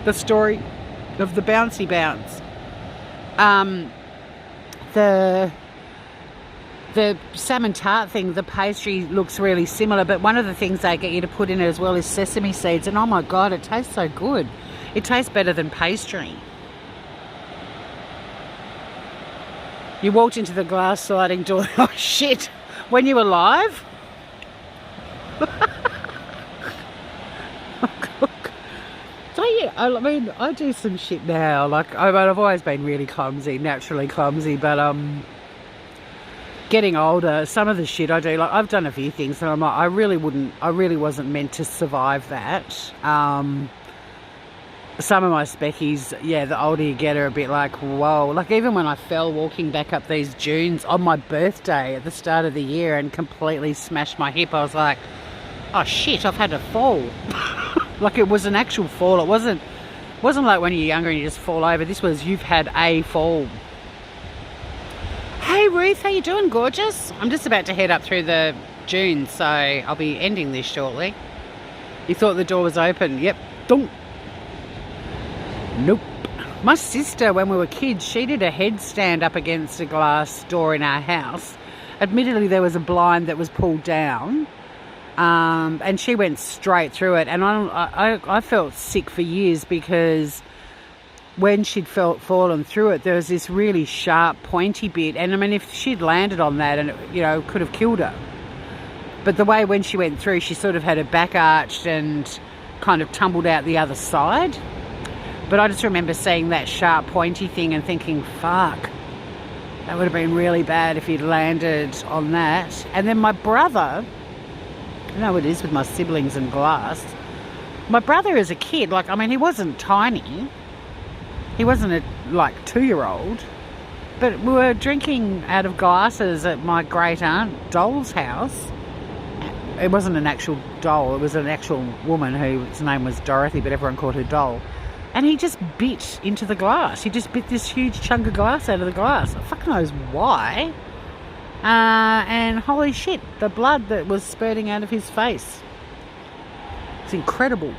the story of the bouncy bounce. The salmon tart thing, the pastry looks really similar, but one of the things they get you to put in it as well is sesame seeds, and oh my god, it tastes so good. It tastes better than pastry. You walked into the glass sliding door. Oh shit, when you were live? So yeah, I mean, I do some shit now. Like, I've always been really clumsy, naturally clumsy, but getting older, some of the shit I do, like I've done a few things and I'm like, I really wasn't meant to survive that. Some of my speckies, yeah, the older you get are a bit like, whoa. Like even when I fell walking back up these dunes on my birthday at the start of the year and completely smashed my hip, I was like, oh shit, I've had a fall. Like it was an actual fall. It wasn't like when you're younger and you just fall over. This was, you've had a fall. Hey Ruth, how you doing, gorgeous? I'm just about to head up through the dunes, so I'll be ending this shortly. You thought the door was open? Yep. Don't. Nope. My sister, when we were kids, she did a headstand up against a glass door in our house. Admittedly, there was a blind that was pulled down, and she went straight through it. And I felt sick for years because when she'd fallen through it, there was this really sharp, pointy bit. And I mean, if she'd landed on that, and it could have killed her. But the way when she went through, she sort of had her back arched and kind of tumbled out the other side. But I just remember seeing that sharp, pointy thing and thinking, fuck, that would have been really bad if he'd landed on that. And then my brother, you know what it is with my siblings and glass. My brother as a kid, like, I mean, he wasn't tiny. He wasn't a, 2-year-old. But we were drinking out of glasses at my great aunt Doll's house. It wasn't an actual doll. It was an actual woman whose name was Dorothy, but everyone called her Doll. And he just bit into the glass. He just bit this huge chunk of glass out of the glass. Fuck knows why. And holy shit, the blood that was spurting out of his face. It's incredible.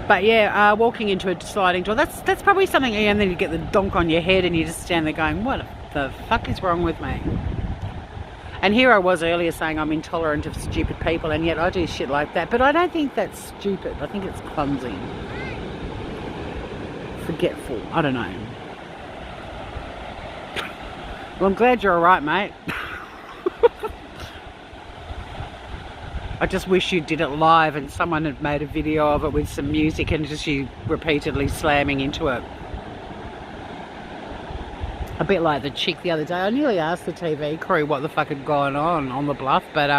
But yeah, walking into a sliding door, that's probably something, and then you get the donk on your head and you just stand there going, what the fuck is wrong with me? And here I was earlier saying I'm intolerant of stupid people, and yet I do shit like that. But I don't think that's stupid. I think it's clumsy. Forgetful. I don't know. Well, I'm glad you're alright, mate. I just wish you did it live and someone had made a video of it with some music and just you repeatedly slamming into it. A bit like the chick the other day. I nearly asked the TV crew what the fuck had gone on the bluff, but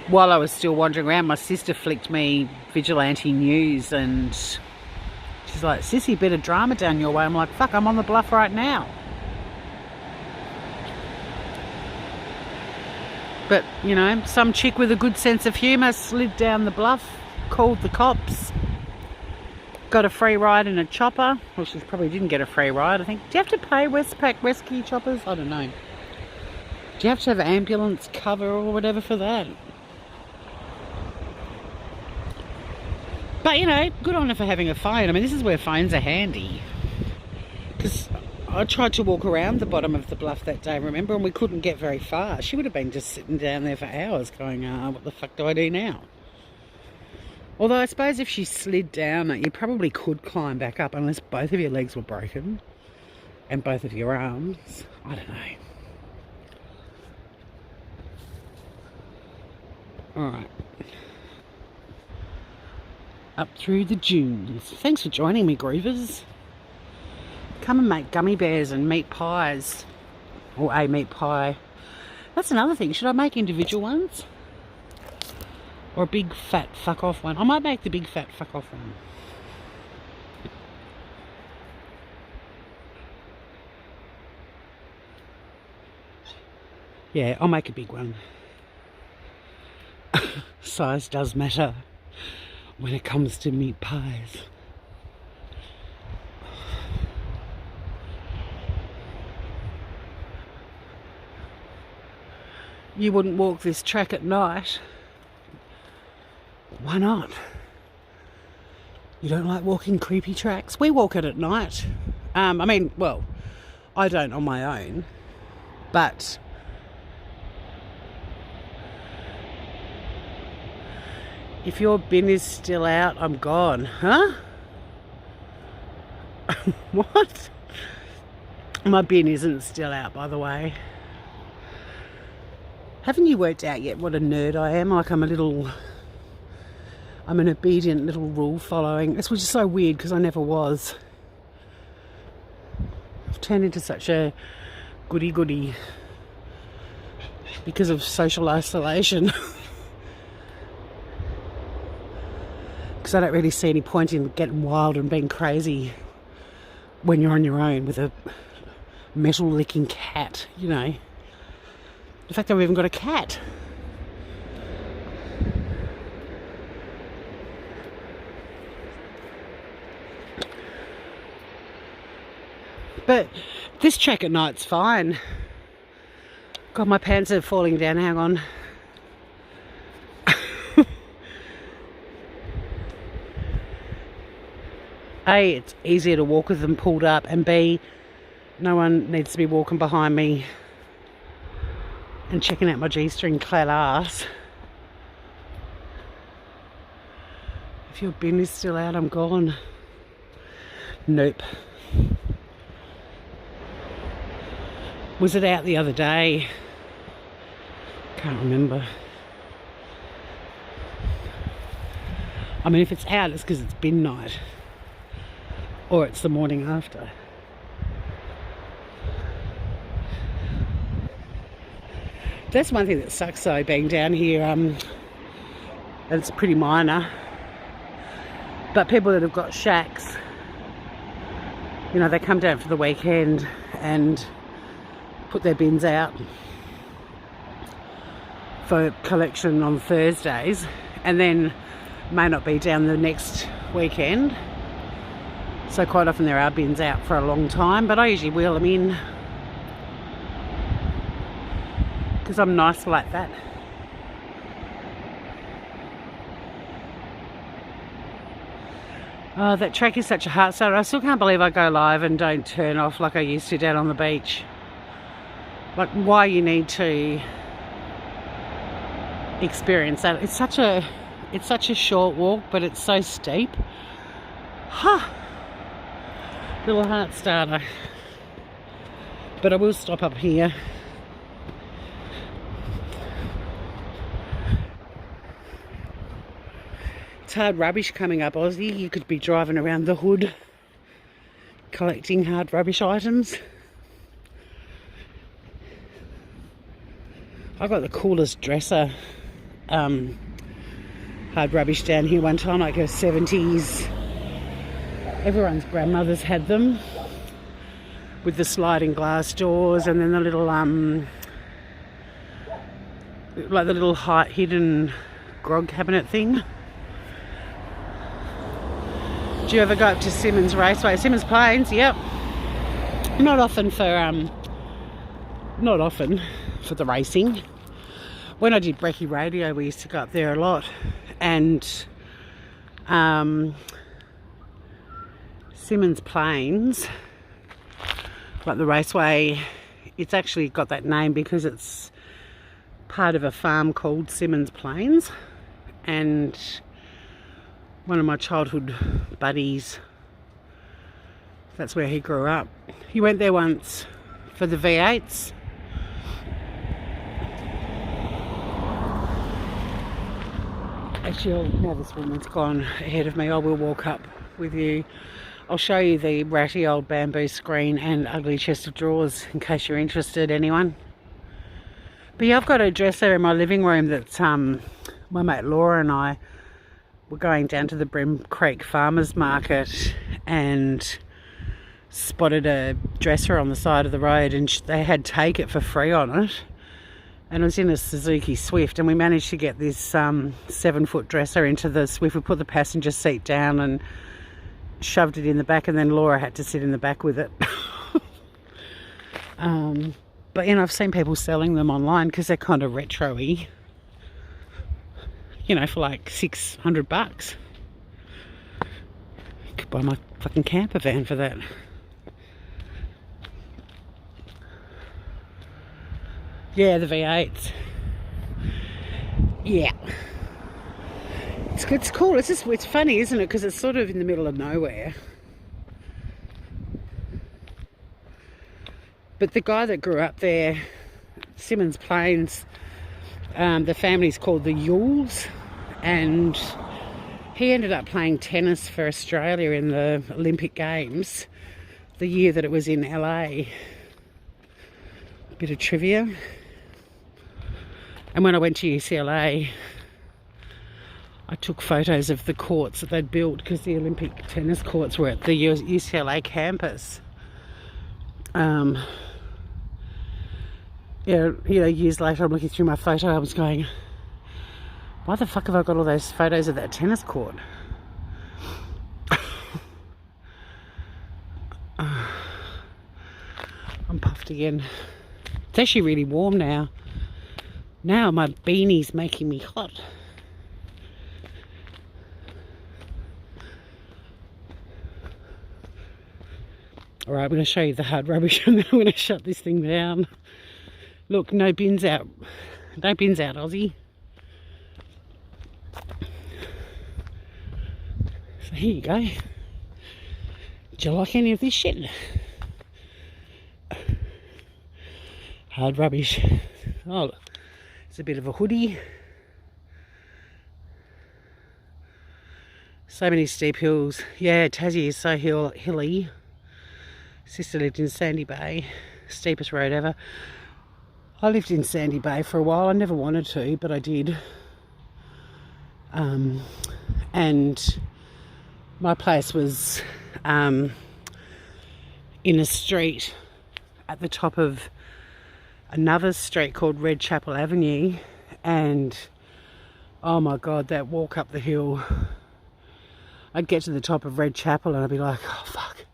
while I was still wandering around, my sister flicked me Vigilante News, and she's like, "Sissy, bit of drama down your way." I'm like, fuck, I'm on the bluff right now. But, you know, some chick with a good sense of humour slid down the bluff, called the cops, got a free ride in a chopper. Well, she probably didn't get a free ride, I think. Do you have to pay Westpac rescue choppers? I don't know. Do you have to have ambulance cover or whatever for that? But, you know, good on her for having a phone. I mean, this is where phones are handy. Because I tried to walk around the bottom of the bluff that day, remember, and we couldn't get very far. She would have been just sitting down there for hours going, what the fuck do I do now? Although I suppose if she slid down, you probably could climb back up unless both of your legs were broken and both of your arms. I don't know. Alright. Up through the dunes. Thanks for joining me, Groovers. Come and make gummy bears and meat pies. Or a meat pie. That's another thing. Should I make individual ones? Or a big fat fuck off one? I might make the big fat fuck off one. Yeah, I'll make a big one. Size does matter when it comes to meat pies. You wouldn't walk this track at night. Why not? You don't like walking creepy tracks? We walk it at night. I mean, well, I don't on my own, but if your bin is still out, I'm gone. Huh? What? My bin isn't still out, by the way. Haven't you worked out yet what a nerd I am? Like I'm an obedient little rule following. Which is so weird because I never was. I've turned into such a goody-goody because of social isolation. Because I don't really see any point in getting wild and being crazy when you're on your own with a metal-licking cat, you know. The fact that we've even got a cat. But this track at night's fine. God, my pants are falling down. Hang on. A, it's easier to walk with them pulled up, and B, no one needs to be walking behind me and checking out my G-string clad ass. If your bin is still out, I'm gone. Nope. Was it out the other day? Can't remember. I mean, if it's out, it's because it's bin night. Or it's the morning after. That's one thing that sucks though, being down here, and it's pretty minor. But people that have got shacks, you know, they come down for the weekend and put their bins out for collection on Thursdays, and then may not be down the next weekend. So quite often there are bins out for a long time, but I usually wheel them in because I'm nice like that. Oh, that track is such a heart starter. I still can't believe I go live and don't turn off like I used to down on the beach. Like, why you need to experience that. It's such a short walk, but it's so steep. Huh. Little heart starter. But I will stop up here. It's hard rubbish coming up, Aussie. You could be driving around the hood collecting hard rubbish items. I got the coolest dresser hard rubbish down here one time, like a 70s. Everyone's grandmothers had them, with the sliding glass doors, and then the little like the little hidden grog cabinet thing. Do you ever go up to Symmons Raceway? Symmons Plains, yep. Not often for the racing. When I did Brekkie Radio, we used to go up there a lot, and Symmons Plains, like the raceway, it's actually got that name because it's part of a farm called Symmons Plains, and one of my childhood buddies, that's where he grew up. He went there once for the V8s. Actually, now this woman's gone ahead of me, I will walk up with you. I'll show you the ratty old bamboo screen and ugly chest of drawers in case you're interested, anyone. But yeah, I've got a dresser in my living room that my mate Laura and I were going down to the Brim Creek Farmers Market and spotted a dresser on the side of the road, and they had Take It for free on it. And it was in a Suzuki Swift, and we managed to get this 7-foot dresser into the Swift. We put the passenger seat down and shoved it in the back, and then Laura had to sit in the back with it. But you know, I've seen people selling them online because they're kind of retro-y, you know, for like $600. Could buy my fucking camper van for that. Yeah, the V8s. Yeah. It's cool. It's funny, isn't it? Because it's sort of in the middle of nowhere. But the guy that grew up there, Symmons Plains, the family's called the Yules, and he ended up playing tennis for Australia in the Olympic Games the year that it was in LA. Bit of trivia. And when I went to UCLA, I took photos of the courts that they'd built, because the Olympic tennis courts were at the UCLA campus. Yeah, you know, years later I'm looking through my photo albums going, why the fuck have I got all those photos of that tennis court? I'm puffed again. It's actually really warm now. Now my beanie's making me hot. Alright, I'm going to show you the hard rubbish and then I'm going to shut this thing down. Look, no bins out. No bins out, Aussie. So here you go. Do you like any of this shit? Hard rubbish. Oh, it's a bit of a hoodie. So many steep hills. Yeah, Tassie is so hilly. Sister lived in Sandy Bay, steepest road ever. I lived in Sandy Bay for a while. I never wanted to, but I did. And my place was in a street at the top of another street called Red Chapel Avenue, and oh my god, that walk up the hill. I'd get to the top of Red Chapel and I'd be like, oh fuck,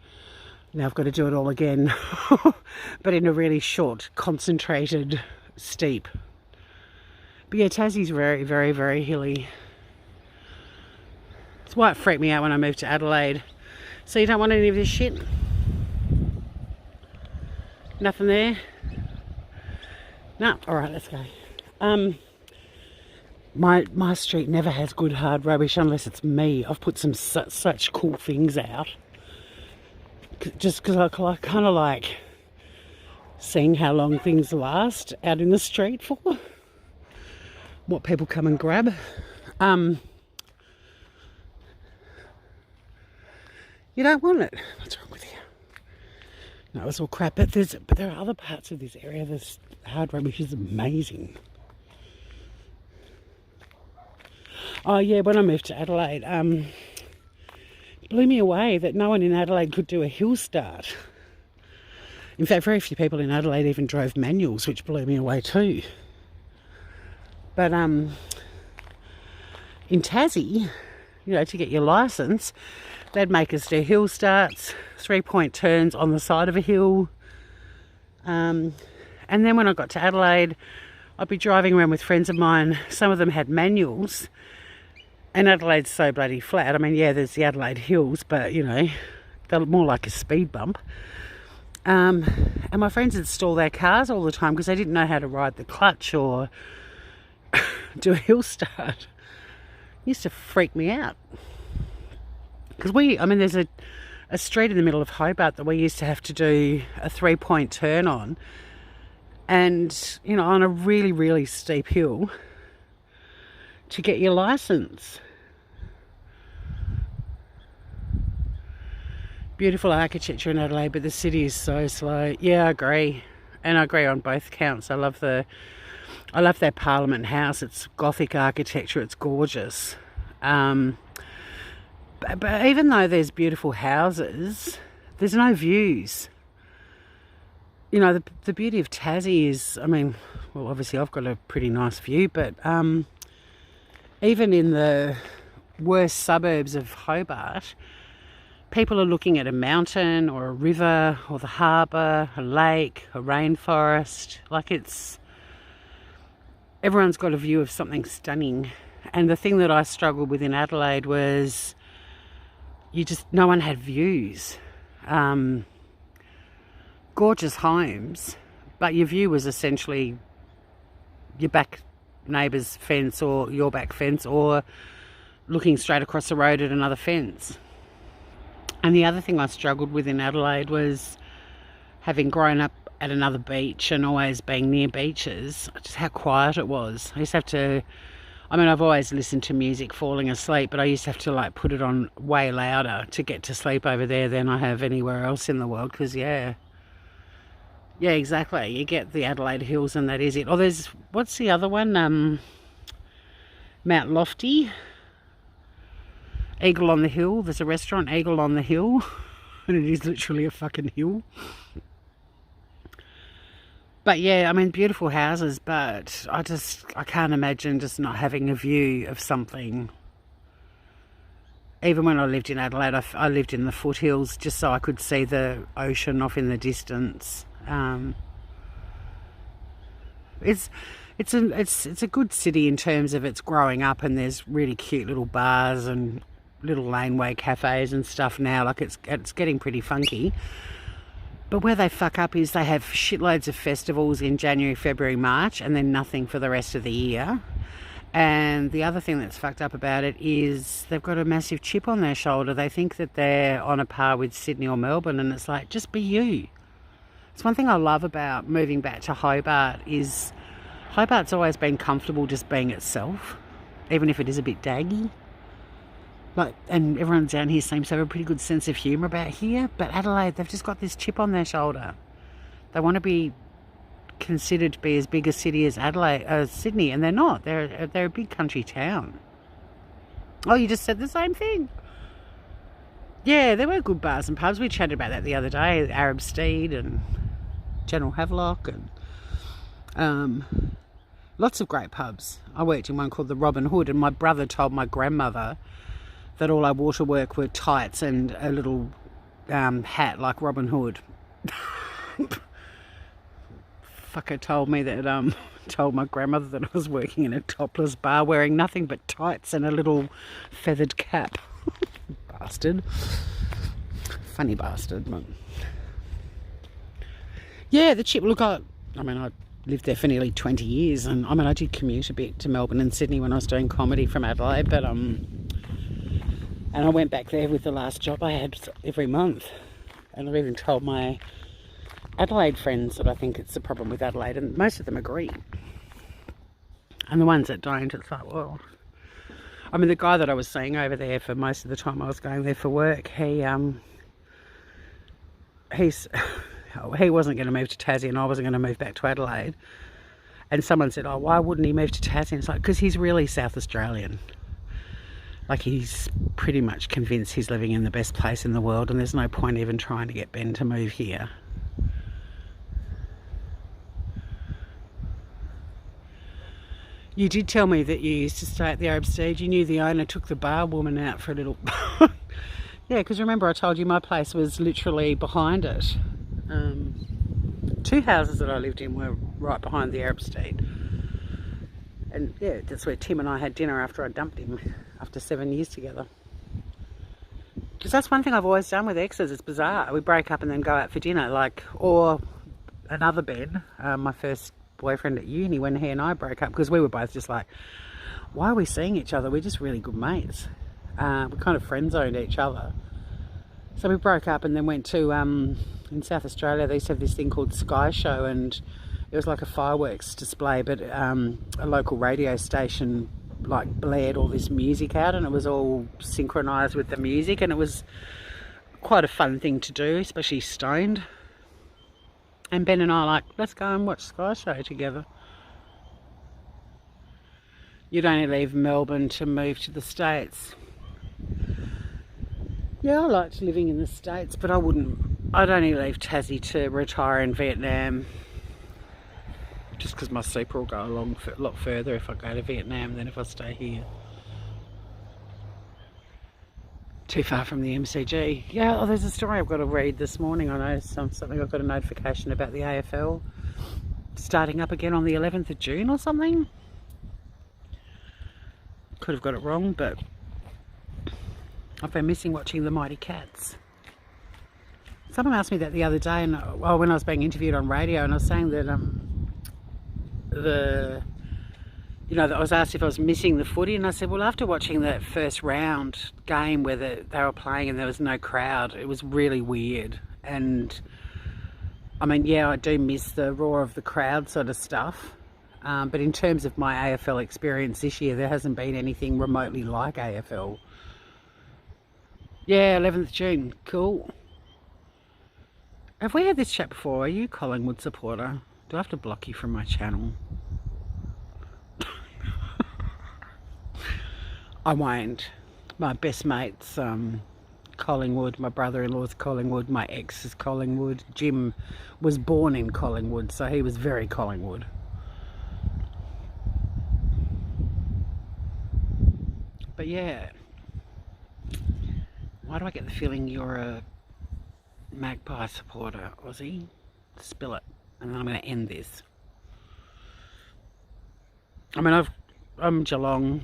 now I've got to do it all again. But in a really short, concentrated, steep. But yeah, Tassie's very, very, very hilly. It's why it freaked me out when I moved to Adelaide. So you don't want any of this shit? Nothing there? No? Alright, let's go. My street never has good hard rubbish unless it's me. I've put some such cool things out. Just because I kind of like seeing how long things last out in the street for. What people come and grab. You don't want it. What's wrong with you? That was all crap. But there are other parts of this area, this hard road, which is amazing. Oh yeah, when I moved to Adelaide, it blew me away that no one in Adelaide could do a hill start. In fact, very few people in Adelaide even drove manuals, which blew me away too. But in Tassie, you know, to get your licence, they'd make us do hill starts, 3-point turns on the side of a hill. And then when I got to Adelaide, I'd be driving around with friends of mine. Some of them had manuals. And Adelaide's so bloody flat. I mean, yeah, there's the Adelaide Hills, but, you know, they're more like a speed bump. And my friends would stall their cars all the time because they didn't know how to ride the clutch or do a hill start. It used to freak me out. Because there's a street in the middle of Hobart that we used to have to do a 3-point turn on. And, you know, on a really, really steep hill to get your licence. Beautiful architecture in Adelaide, but the city is so slow. Yeah, I agree. And I agree on both counts. I love their Parliament House. It's Gothic architecture. It's gorgeous. But even though there's beautiful houses, there's no views. You know, the beauty of Tassie is, I mean, well, obviously I've got a pretty nice view, but even in the worst suburbs of Hobart, people are looking at a mountain or a river or the harbour, a lake, a rainforest. Like everyone's got a view of something stunning. And the thing that I struggled with in Adelaide was no one had views. Gorgeous homes, but your view was essentially your back neighbour's fence or your back fence or looking straight across the road at another fence. And the other thing I struggled with in Adelaide was, having grown up at another beach and always being near beaches, just how quiet it was. I used to have to, I've always listened to music falling asleep, but I used to have to like put it on way louder to get to sleep over there than I have anywhere else in the world. Because yeah, exactly. You get the Adelaide Hills and that is it. Or what's the other one? Mount Lofty. Eagle on the Hill. There's a restaurant, Eagle on the Hill. And it is literally a fucking hill. But yeah, beautiful houses, but I can't imagine just not having a view of something. Even when I lived in Adelaide, I lived in the foothills just so I could see the ocean off in the distance. It's a good city in terms of its growing up, and there's really cute little bars and little laneway cafes and stuff now. Like it's getting pretty funky. But where they fuck up is they have shitloads of festivals in January, February, March, and then nothing for the rest of the year. And the other thing that's fucked up about it is they've got a massive chip on their shoulder. They think that they're on a par with Sydney or Melbourne, and it's like, just be you. It's one thing I love about moving back to Hobart is Hobart's always been comfortable just being itself, even if it is a bit daggy. And everyone down here seems to have a pretty good sense of humour about here. But Adelaide, they've just got this chip on their shoulder. They want to be considered to be as big a city as Sydney, and they're not. They're a big country town. Oh, you just said the same thing. Yeah, there were good bars and pubs. We chatted about that the other day. Arab Steed and General Havelock and lots of great pubs. I worked in one called the Robin Hood, and my brother told my grandmother that all our water work were tights and a little hat like Robin Hood. Fucker told me that, told my grandmother that I was working in a topless bar wearing nothing but tights and a little feathered cap. Bastard. Funny bastard. But yeah, the chip. Look, I lived there for nearly 20 years, and I did commute a bit to Melbourne and Sydney when I was doing comedy from Adelaide, but and I went back there with the last job I had every month. And I've even told my Adelaide friends that I think it's the problem with Adelaide, and most of them agree. And the ones that don't, it's like, well, the guy that I was seeing over there for most of the time I was going there for work, he's he wasn't going to move to Tassie and I wasn't going to move back to Adelaide. And someone said, oh, why wouldn't he move to Tassie? And it's like, because he's really South Australian. Like, he's pretty much convinced he's living in the best place in the world, and there's no point even trying to get Ben to move here. You did tell me that you used to stay at the Arab Stage. You knew the owner took the bar woman out for a little... Yeah, because remember I told you my place was literally behind it. 2 houses that I lived in were right behind the Arab State. And yeah, that's where Tim and I had dinner after I dumped him after 7 years together. Because that's one thing I've always done with exes. It's bizarre. We break up and then go out for dinner. Like, or another Ben, my first boyfriend at uni, when he and I broke up, because we were both just like, why are we seeing each other? We're just really good mates. We kind of friend zoned each other. So we broke up and then went to, in South Australia, they used to have this thing called Sky Show, and it was like a fireworks display, but a local radio station like blared all this music out, and it was all synchronized with the music, and it was quite a fun thing to do, especially stoned. And Ben and I like, let's go and watch Sky Show together. You'd only leave Melbourne to move to the States. Yeah, I liked living in the States, but I'd only leave Tassie to retire in Vietnam. Just because my super will go along a lot further if I go to Vietnam than if I stay here. Too far from the MCG. Yeah, oh, there's a story I've got to read this morning. I know something. I've got a notification about the AFL starting up again on the 11th of June or something. Could have got it wrong, but I've been missing watching the Mighty Cats. Someone asked me that the other day, and when I was being interviewed on radio, and I was saying that that I was asked if I was missing the footy, and I said, well, after watching that first round game where they were playing and there was no crowd, it was really weird. And I mean, yeah, I do miss the roar of the crowd sort of stuff, but in terms of my AFL experience this year, there hasn't been anything remotely like AFL. Yeah, 11th June, cool. Have we had this chat before? Are you a Collingwood supporter? Do I have to block you from my channel? I won't. My best mate's Collingwood, my brother-in-law's Collingwood, my ex is Collingwood. Jim was born in Collingwood, so he was very Collingwood. But yeah, why do I get the feeling you're a Magpie supporter, Aussie? Spill it, and then I'm going to end this. I mean, I'm Geelong,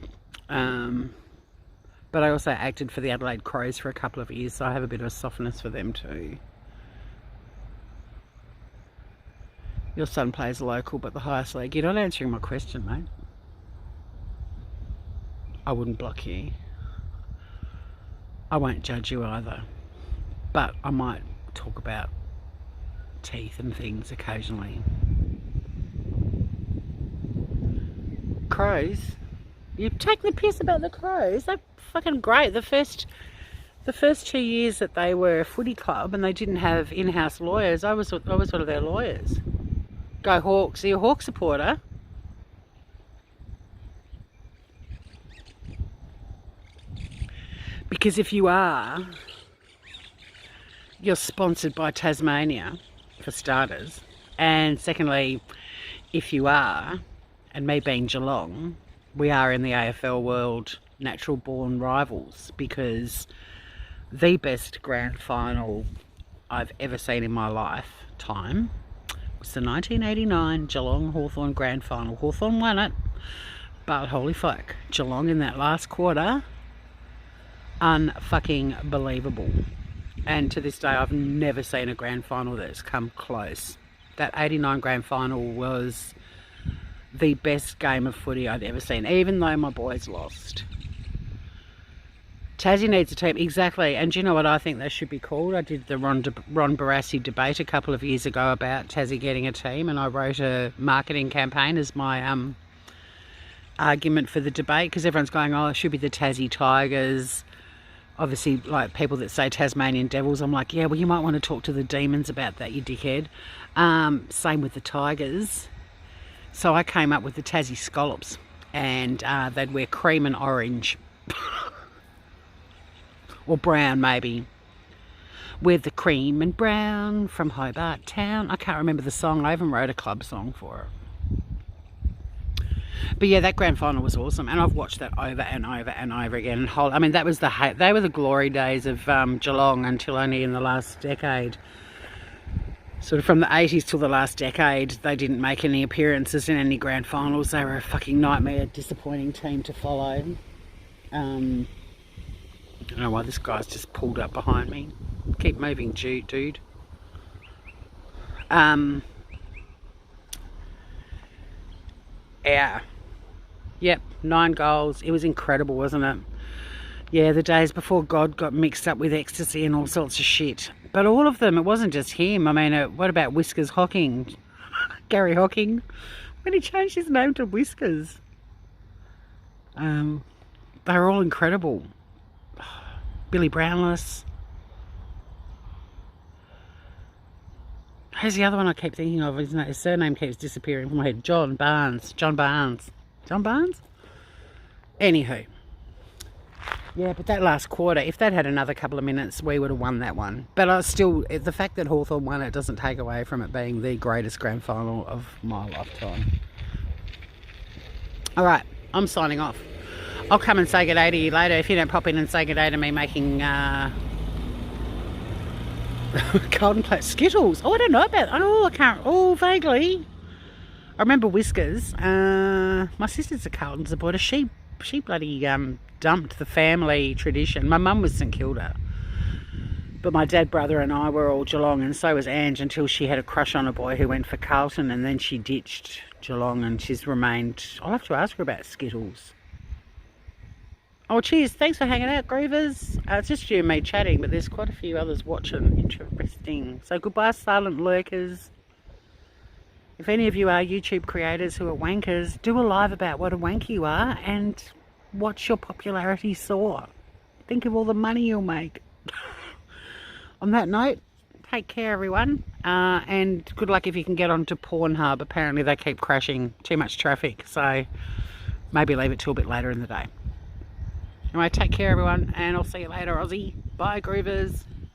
but I also acted for the Adelaide Crows for a couple of years, so I have a bit of a softness for them too. Your son plays local, but the highest league. You're not answering my question, mate. I wouldn't block you. I won't judge you either, but I might talk about teeth and things occasionally. Crows? You take the piss about the Crows? They're fucking great. The first 2 years that they were a footy club and they didn't have in-house lawyers, I was one of their lawyers. Go Hawks. Are you a Hawk supporter? Because if you are, you're sponsored by Tasmania, for starters. And secondly, if you are, and me being Geelong, we are in the AFL world natural born rivals, because the best grand final I've ever seen in my lifetime was the 1989 Geelong Hawthorn grand final. Hawthorn won it, but holy fuck, Geelong in that last quarter, unfucking believable. And to this day I've never seen a grand final that's come close. That 89 grand final was the best game of footy I'd ever seen, even though my boys lost. Tassie needs a team, exactly. And do you know what I think they should be called? I did the Ron Barassi debate a couple of years ago about Tassie getting a team, and I wrote a marketing campaign as my argument for the debate, because everyone's going, oh, it should be the Tassie Tigers. obviously, like people that say Tasmanian devils, I'm like, yeah, well, you might want to talk to the demons about that, you dickhead. Same with the tigers. So I came up with the Tassie scallops, and they'd wear cream and orange. Or brown, maybe. With the cream and brown from Hobart Town. I can't remember the song. I even wrote a club song for it. But yeah, that grand final was awesome, and I've watched that over and over and over again. I mean, that was they were the glory days of Geelong until only in the last decade. Sort of from the 80s till the last decade, they didn't make any appearances in any grand finals. They were a fucking nightmare, disappointing team to follow. I don't know why this guy's just pulled up behind me. Keep moving, dude. Yeah. Yep, 9 goals. It was incredible, wasn't it? Yeah, the days before God got mixed up with ecstasy and all sorts of shit. But all of them, it wasn't just him. I mean, what about Whiskers Hocking? Gary Hocking? When he changed his name to Whiskers. They were all incredible. Billy Brownless. Who's the other one I keep thinking of? His surname keeps disappearing from my head. John Barnes. Anywho. Yeah, but that last quarter, if that had another couple of minutes, we would have won that one. But the fact that Hawthorn won it doesn't take away from it being the greatest grand final of my lifetime. All right, I'm signing off. I'll come and say good day to you later if you don't pop in and say good day to me making Carlton plate Skittles. Oh, I don't know about. Oh, I can't. Oh, vaguely. I remember Whiskers. My sister's a Carlton supporter. She bloody dumped the family tradition. My mum was St Kilda, but my dad, brother and I were all Geelong, and so was Ange, until she had a crush on a boy who went for Carlton, and then she ditched Geelong and she's remained. I'll have to ask her about Skittles. Oh, cheers. Thanks for hanging out, Grievers. It's just you and me chatting, but there's quite a few others watching. Interesting. So goodbye, silent lurkers. If any of you are YouTube creators who are wankers, do a live about what a wank you are and watch your popularity soar. Think of all the money you'll make. On that note, take care, everyone. And good luck if you can get onto Pornhub. Apparently they keep crashing. Too much traffic. So maybe leave it till a bit later in the day. Anyway, take care, everyone, and I'll see you later, Aussie. Bye, Groovers.